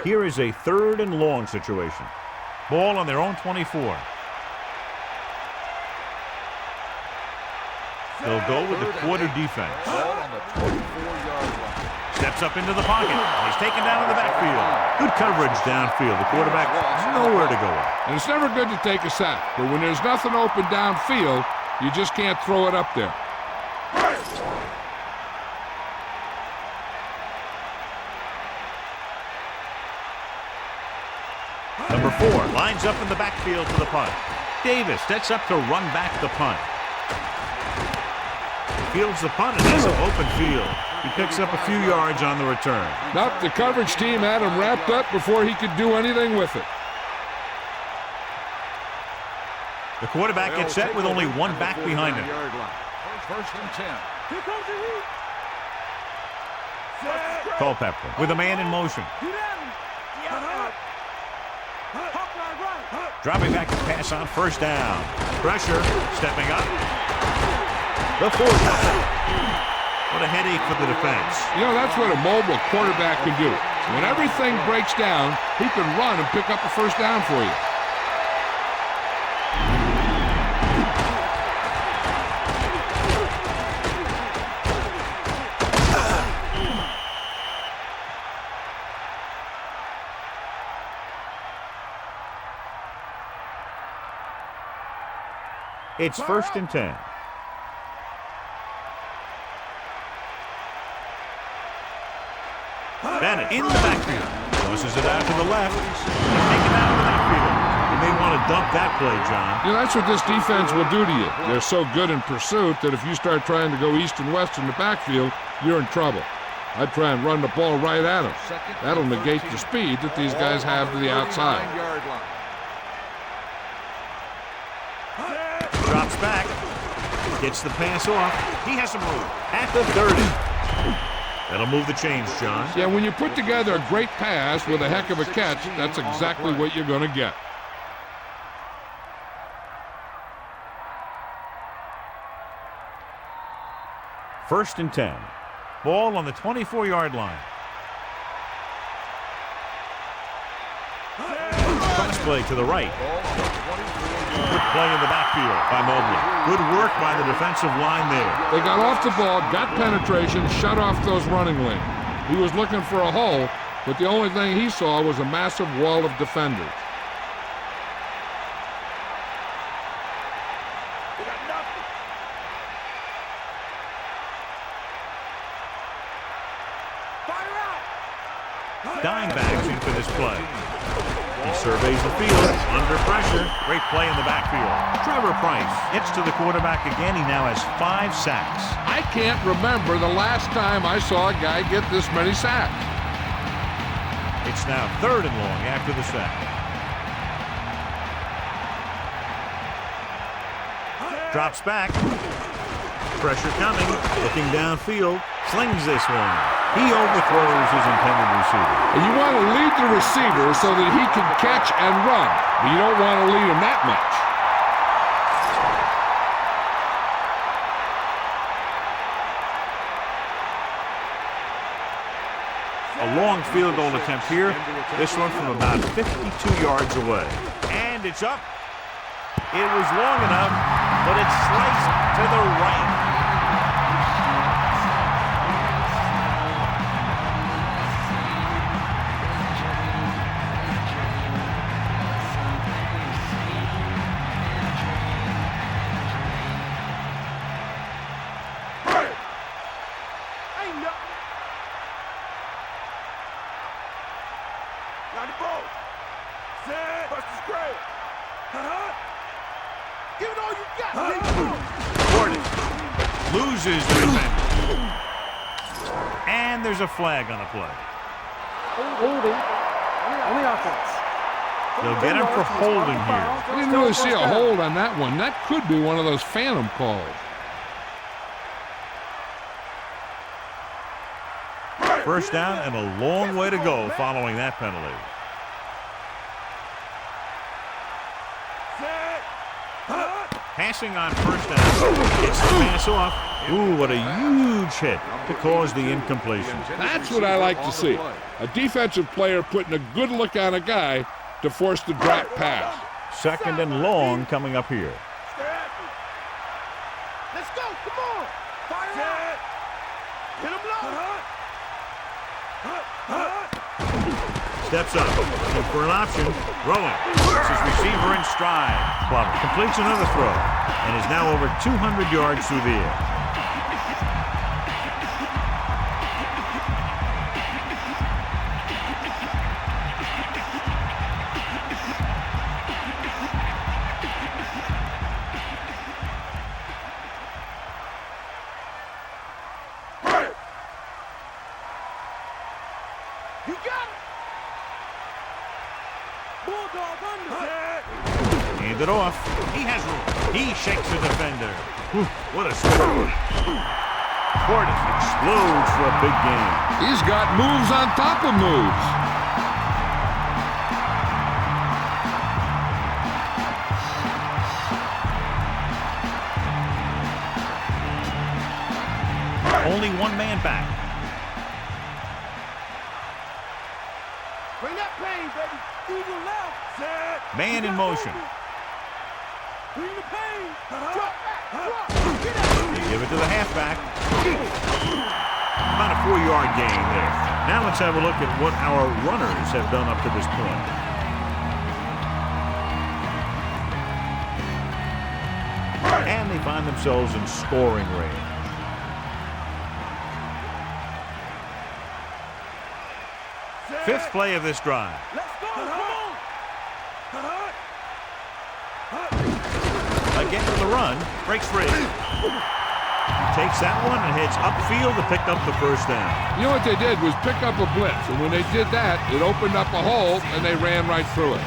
Here is a 3rd and long situation. Ball on their own 24. They'll go with the quarter defense. Ball on the 24-yard line. Steps up into the pocket. He's taken down in the backfield. Good coverage downfield. The quarterback nowhere to go. And it's never good to take a sack, but when there's nothing open downfield, you just can't throw it up there. Number 4 lines up in the backfield for the punt. Davis sets up to run back the punt. Fields the punt and has an open field. He picks up a few yards on the return. Nope, the coverage team had him wrapped up before he could do anything with it. The quarterback gets set with only one back behind him. First and 10. Here comes the heat. Culpepper with a man in motion. Get at him. Hawk line right. Dropping back to pass on 1st down. Pressure, stepping up. The 4 down. What a headache for the defense. You know, that's what a mobile quarterback can do. When everything breaks down, he can run and pick up a 1st down for you. It's 1st and 10. Bennett in the backfield. Tosses it out to the left. And taken out of the backfield. You may want to dump that play, John. You know, that's what this defense will do to you. They're so good in pursuit that if you start trying to go east and west in the backfield, you're in trouble. I'd try and run the ball right at them. That'll negate the speed that these guys have to the outside. Drops back. Gets the pass off. He has some room at the 30. That'll move the chains, John. Yeah, when you put together a great pass with a heck of a catch, that's exactly what you're going to get. First and 10. Ball on the 24-yard line. Cross play to the right. Good play in the backfield by Mobley. Good work by the defensive line there. They got off the ball, got penetration, shut off those running lanes. He was looking for a hole, but the only thing he saw was a massive wall of defenders. They got nothing. Fire out. Dime backs in for this play. He surveys the field under pressure. Great play in the backfield. Trevor Price hits to the quarterback again. He now has 5 sacks. I can't remember the last time I saw a guy get this many sacks. It's now 3rd and long after the sack. Drops back. Pressure coming. Looking downfield. Slings this one. He overthrows his intended receiver. And you want to lead the receiver so that he can catch and run, but you don't want to lead him that much. A long field goal attempt here. This one from about 52 yards away. And it's up. It was long enough, but it's sliced to the right. Give it all you got. Gordon loses the defender. And there's a flag on the play. Holding on the offense. They'll get him for holding here. I didn't really see a hold on that one. That could be one of those phantom calls. First down and a long way to go following that penalty. Passing on first down. Gets the pass off. Ooh, what a huge hit to cause the incompletion. That's what I like to see. A defensive player putting a good look on a guy to force the drop pass. Second and long coming up here. Let's go. Come on. Fire out. Hit him low. Steps up, looking for an option, throwing. Puts his receiver in stride. Plummer completes another throw and is now over 200 yards through the air. You got it. Bulldog under. Hand it off. He has room. He shakes the defender. Whew, what a score. Portis explodes for a big game. He's got moves on top of moves. Only one man back. Bring that pain, baby. Through the left. Set. Man in motion. Bring the pain. Drop back. Drop. Get out. They give it to the halfback. About a 4-yard gain there. Now let's have a look at what our runners have done up to this point. And they find themselves in scoring range. Fifth play of this drive. Let's go. Come on. Again to the run. Breaks free. Takes that one and heads upfield to pick up the first down. You know what they did was pick up a blitz, and when they did that, it opened up a hole, and they ran right through it.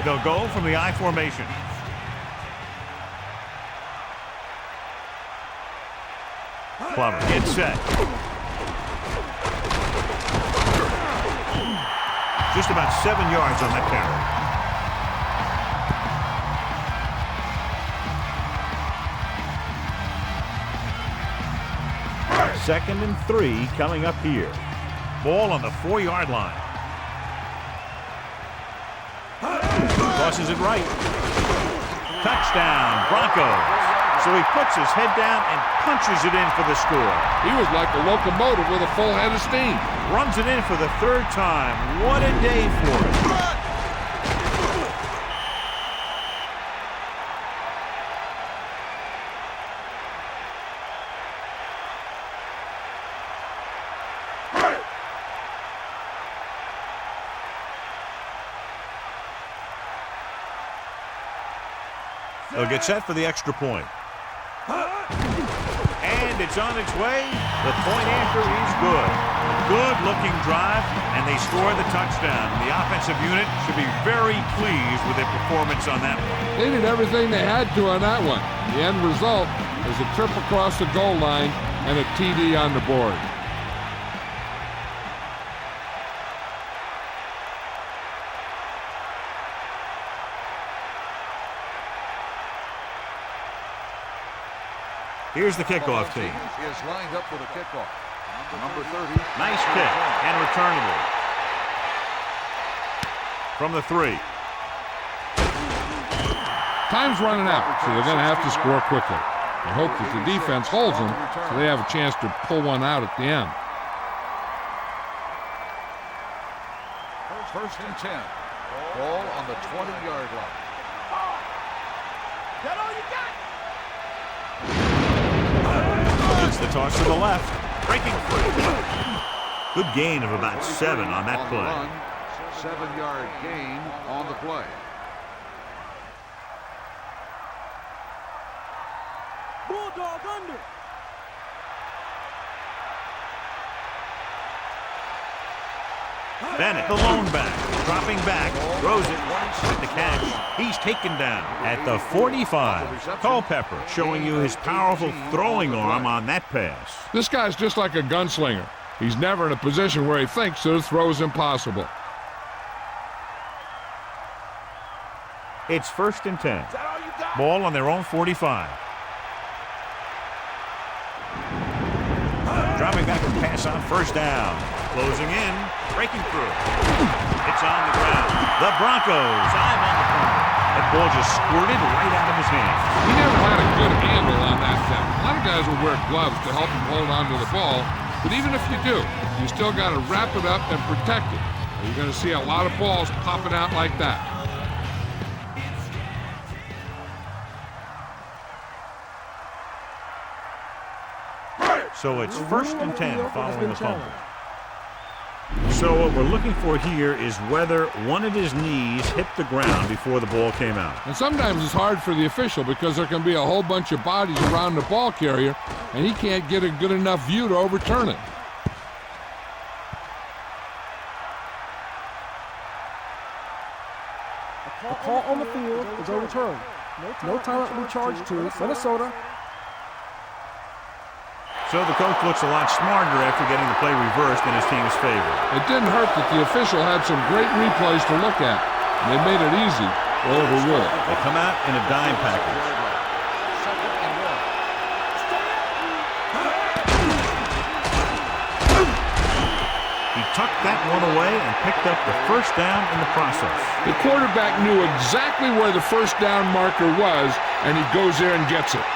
They'll go from the I formation. Plummer gets set. Just about 7 yards on that carry. Second and 3 coming up here. Ball on the 4-yard line. Tosses it right. Touchdown, Broncos. So he puts his head down and punches it in for the score. He was like a locomotive with a full head of steam. Runs it in for the third time. What a day for him. They'll get set for the extra point. And it's on its way. The point after is good. A good-looking drive, and they score the touchdown. The offensive unit should be very pleased with their performance on that one. They did everything they had to on that one. The end result is a trip across the goal line and a TD on the board. Here's the kickoff team. Is lined up for the kickoff. Number 30. Nice kick and returnable. From the 3. Time's running out, so they're going to have to score quickly. I hope that the defense holds them so they have a chance to pull one out at the end. First and 10. Ball on the 20-yard line. That all you got? Gets the toss to the left. Breaking free. Good gain of about 7 on that play. 7-yard gain on the play. Bulldog under. Bennett, the lone back, dropping back, throws it, with the catch. He's taken down at the 45. Culpepper showing you his powerful throwing arm on that pass. This guy's just like a gunslinger. He's never in a position where he thinks that a throw is impossible. It's 1st and 10. Is that all you got? Ball on their own 45. Dropping back to pass on 1st down. Closing in, breaking through. It's on the ground. The Broncos dive on the corner. That ball just squirted right out of his hands. He never had a good handle on that thing. A lot of guys will wear gloves to help him hold on to the ball, but even if you do, you still got to wrap it up and protect it. You're going to see a lot of balls popping out like that. So it's 1st and 10 following the fumble. So what we're looking for here is whether one of his knees hit the ground before the ball came out. And sometimes it's hard for the official because there can be a whole bunch of bodies around the ball carrier, and he can't get a good enough view to overturn it. The call on the field is overturned. No timeout will be charged to Minnesota. So the coach looks a lot smarter after getting the play reversed in his team's favor. It didn't hurt that the official had some great replays to look at. And they made it easy to overrule it. They come out in a dime package. He tucked that one away and picked up the 1st down in the process. The quarterback knew exactly where the 1st down marker was, and he goes there and gets it.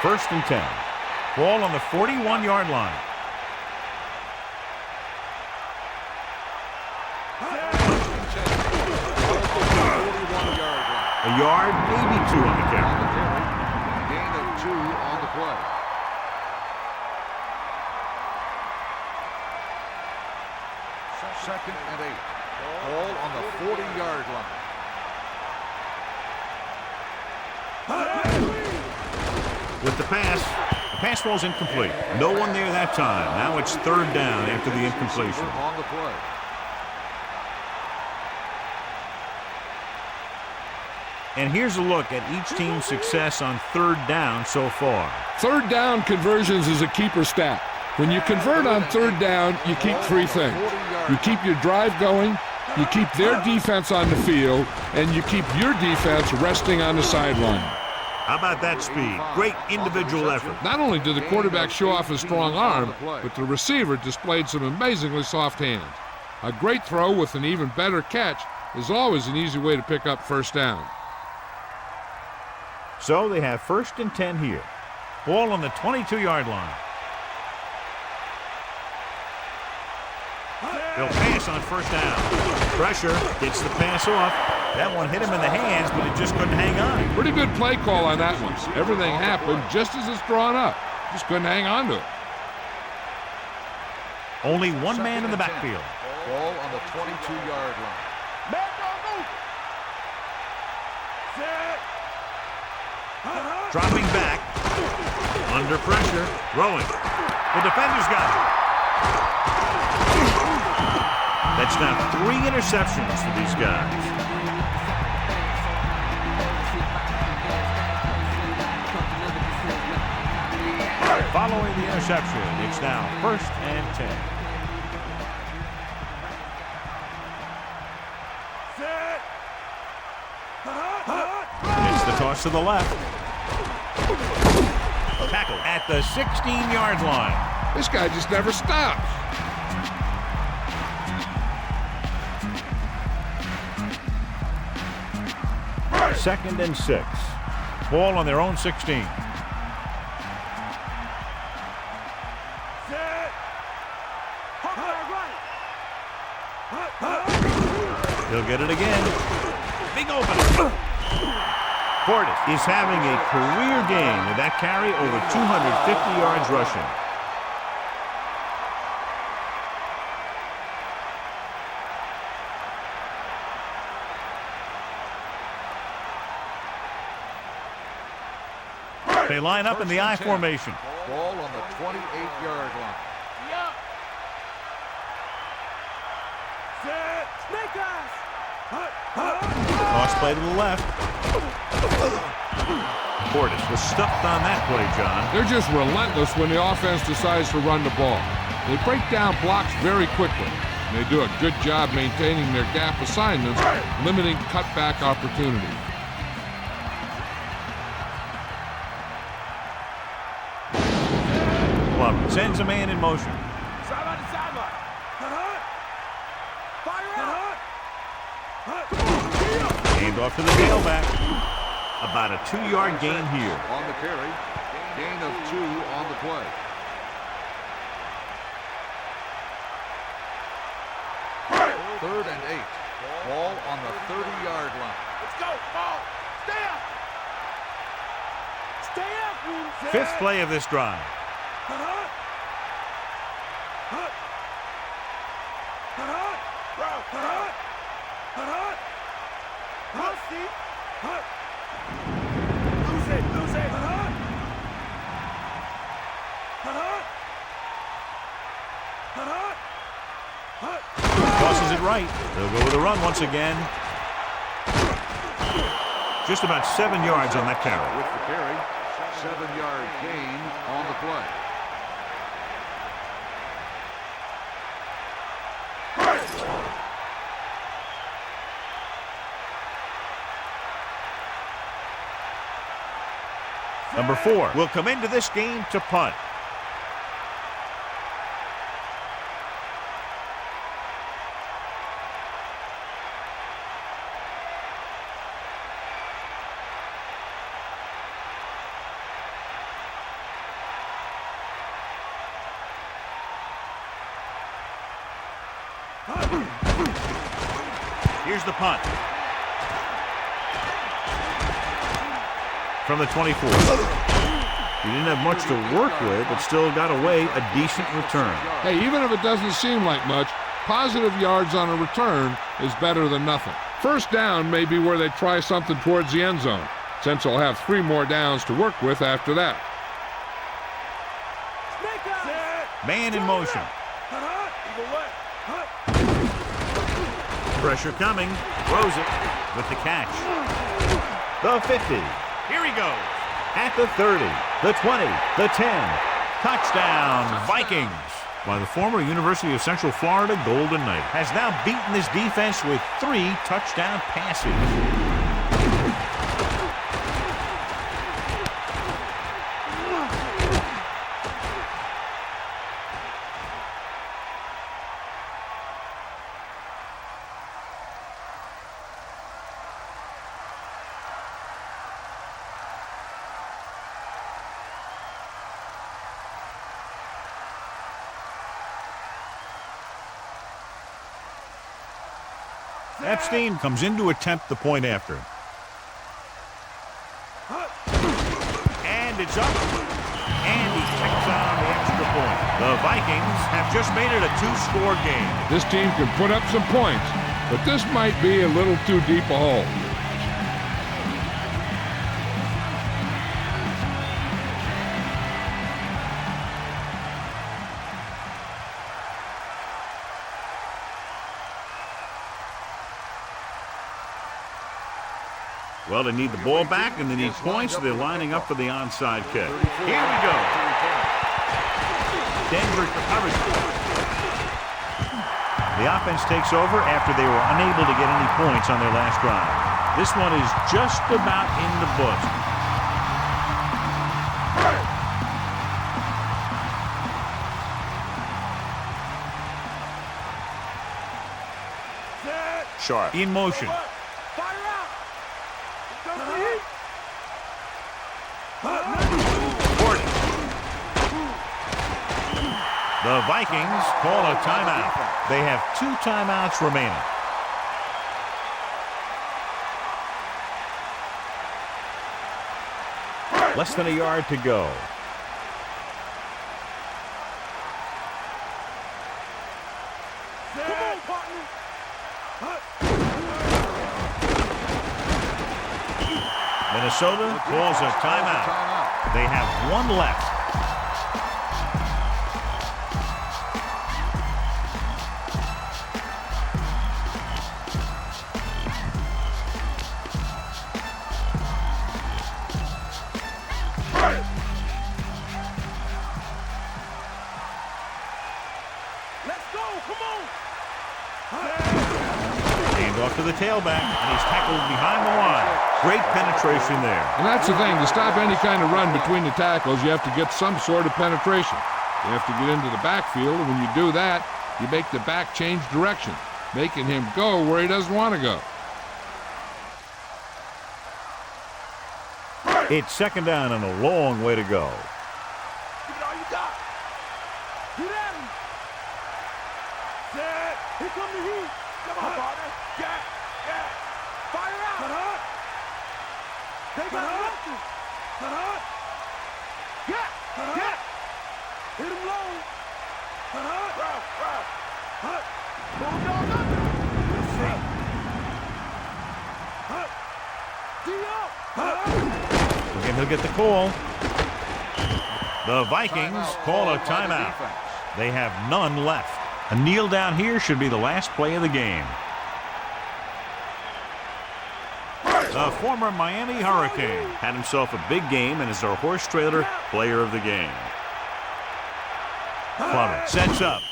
1st and 10. Ball on the 41-yard line. A yard, maybe 2 on the carry. Gain of 2 on the play. Second and 8. Ball on the 40-yard line. With the pass falls incomplete. No one there that time. Now it's 3rd down after the incompletion. On the play. And here's a look at each team's success on 3rd down so far. 3rd down conversions is a keeper stat. When you convert on 3rd down, you keep 3 things. You keep your drive going, you keep their defense on the field, and you keep your defense resting on the sideline. How about that speed? Great individual effort. Not only did the quarterback show off his strong arm, but the receiver displayed some amazingly soft hands. A great throw with an even better catch is always an easy way to pick up 1st down. So they have 1st and 10 here. Ball on the 22-yard line. They'll pass on 1st down. Pressure gets the pass off. That one hit him in the hands, but it just couldn't hang on. Pretty good play call on that one. Everything happened just as it's drawn up. Just couldn't hang on to it. Only one man in the backfield. Ball on the 22-yard line. Man, don't move. Set. Dropping back. Under pressure. Throwing. The defender's got it. That's now 3 interceptions for these guys. Following the interception, it's now 1st and 10. Set. It's the toss to the left. Tackle at the 16-yard line. This guy just never stops. Second and 6. Ball on their own 16. Set. He'll get it again. Big opener. Portis is having a career game with that carry over 250 yards rushing. They line up in the I formation. Ball on the 28-yard line. Set. Snake eyes. Cross play to the left. Portis was stuffed on that play, John. They're just relentless when the offense decides to run the ball. They break down blocks very quickly. And they do a good job maintaining their gap assignments, limiting cutback opportunities. Plum sends a man in motion. Sideline to sideline. Fire out. Aimed off to the tailback. About a 2-yard gain here. On the carry. Gain of 2 on the play. Third and 8. Ball on the 30-yard line. Let's go. Ball. Stay up. Stay up. Fifth play of this drive. Lose it. Tosses it right. They'll go with a run once again. Just about 7 yards on that carry. With the carry, 7-yard gain on the play. Number 4 will come into this game to punt. Here's the punt. From the 24. He didn't have much to work with, but still got away a decent return. Hey, even if it doesn't seem like much, positive yards on a return is better than nothing. First down may be where they try something towards the end zone, since they'll have 3 more downs to work with after that. Man in motion. Pressure coming. Throws it with the catch. The 50. Here he goes. At the 30, the 20, the 10. Touchdown, Vikings. While the former University of Central Florida Golden Knight has now beaten this defense with 3 touchdown passes. Epstein comes in to attempt the point after. And it's up. And he checks on the extra point. The Vikings have just made it a 2-score game. This team can put up some points, but this might be a little too deep a hole. Well, they need the ball back, and they need points, so they're lining up for the onside kick. Here we go. Denver recovers. The offense takes over after they were unable to get any points on their last drive. This one is just about in the books. Sharp in motion. The Vikings call a timeout. They have 2 timeouts remaining. Less than a yard to go. Minnesota calls a timeout. They have one left. Off to the tailback, and he's tackled behind the line. Great penetration there. And that's the thing. To stop any kind of run between the tackles, you have to get some sort of penetration. You have to get into the backfield, and when you do that, you make the back change direction, making him go where he doesn't want to go. It's second down and a long way to go. Give it all you got. Get at him. Set. Here come the heat. Come on, partner. Yeah. Fire out. Cut. They got nothing. Cut. Yeah. Hit him low. Cut. Route. Bulldog up. And he'll get the call. The Vikings call a timeout. They have none left. A kneel down here should be the last play of the game. The former Miami Hurricane had himself a big game and is our horse trailer player of the game. Plummer sets up.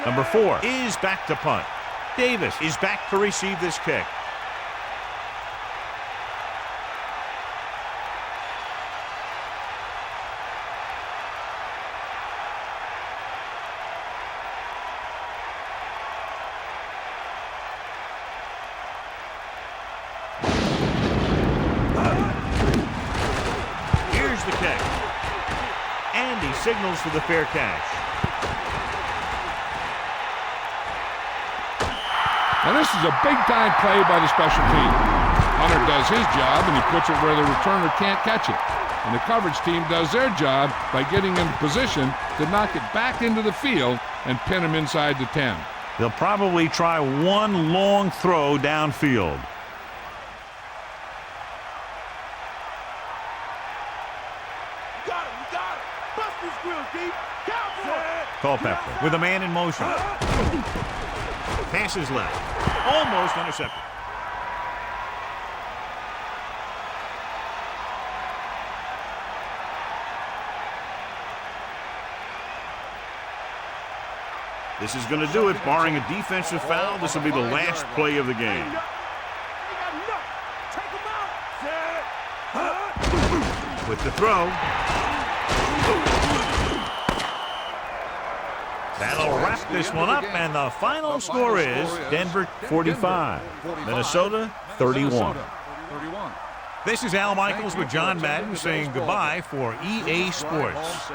Number 4 is back to punt. Davis is back to receive this kick. Here's the kick. And he signals for the fair catch. Now this is a big-time play by the special team. Hunter does his job, and he puts it where the returner can't catch it. And the coverage team does their job by getting in position to knock it back into the field and pin him inside the 10. They'll probably try one long throw downfield. Got it. Bust his grill, deep. Cowboy. Culpepper with a man in motion. Passes left. Almost intercepted. This is going to do it. Barring a defensive foul, this will be the last play of the game. With the throw. That'll wrap this one up, and the final score is Denver 45, Minnesota 31. This is Al Michaels with John Madden saying goodbye for EA Sports.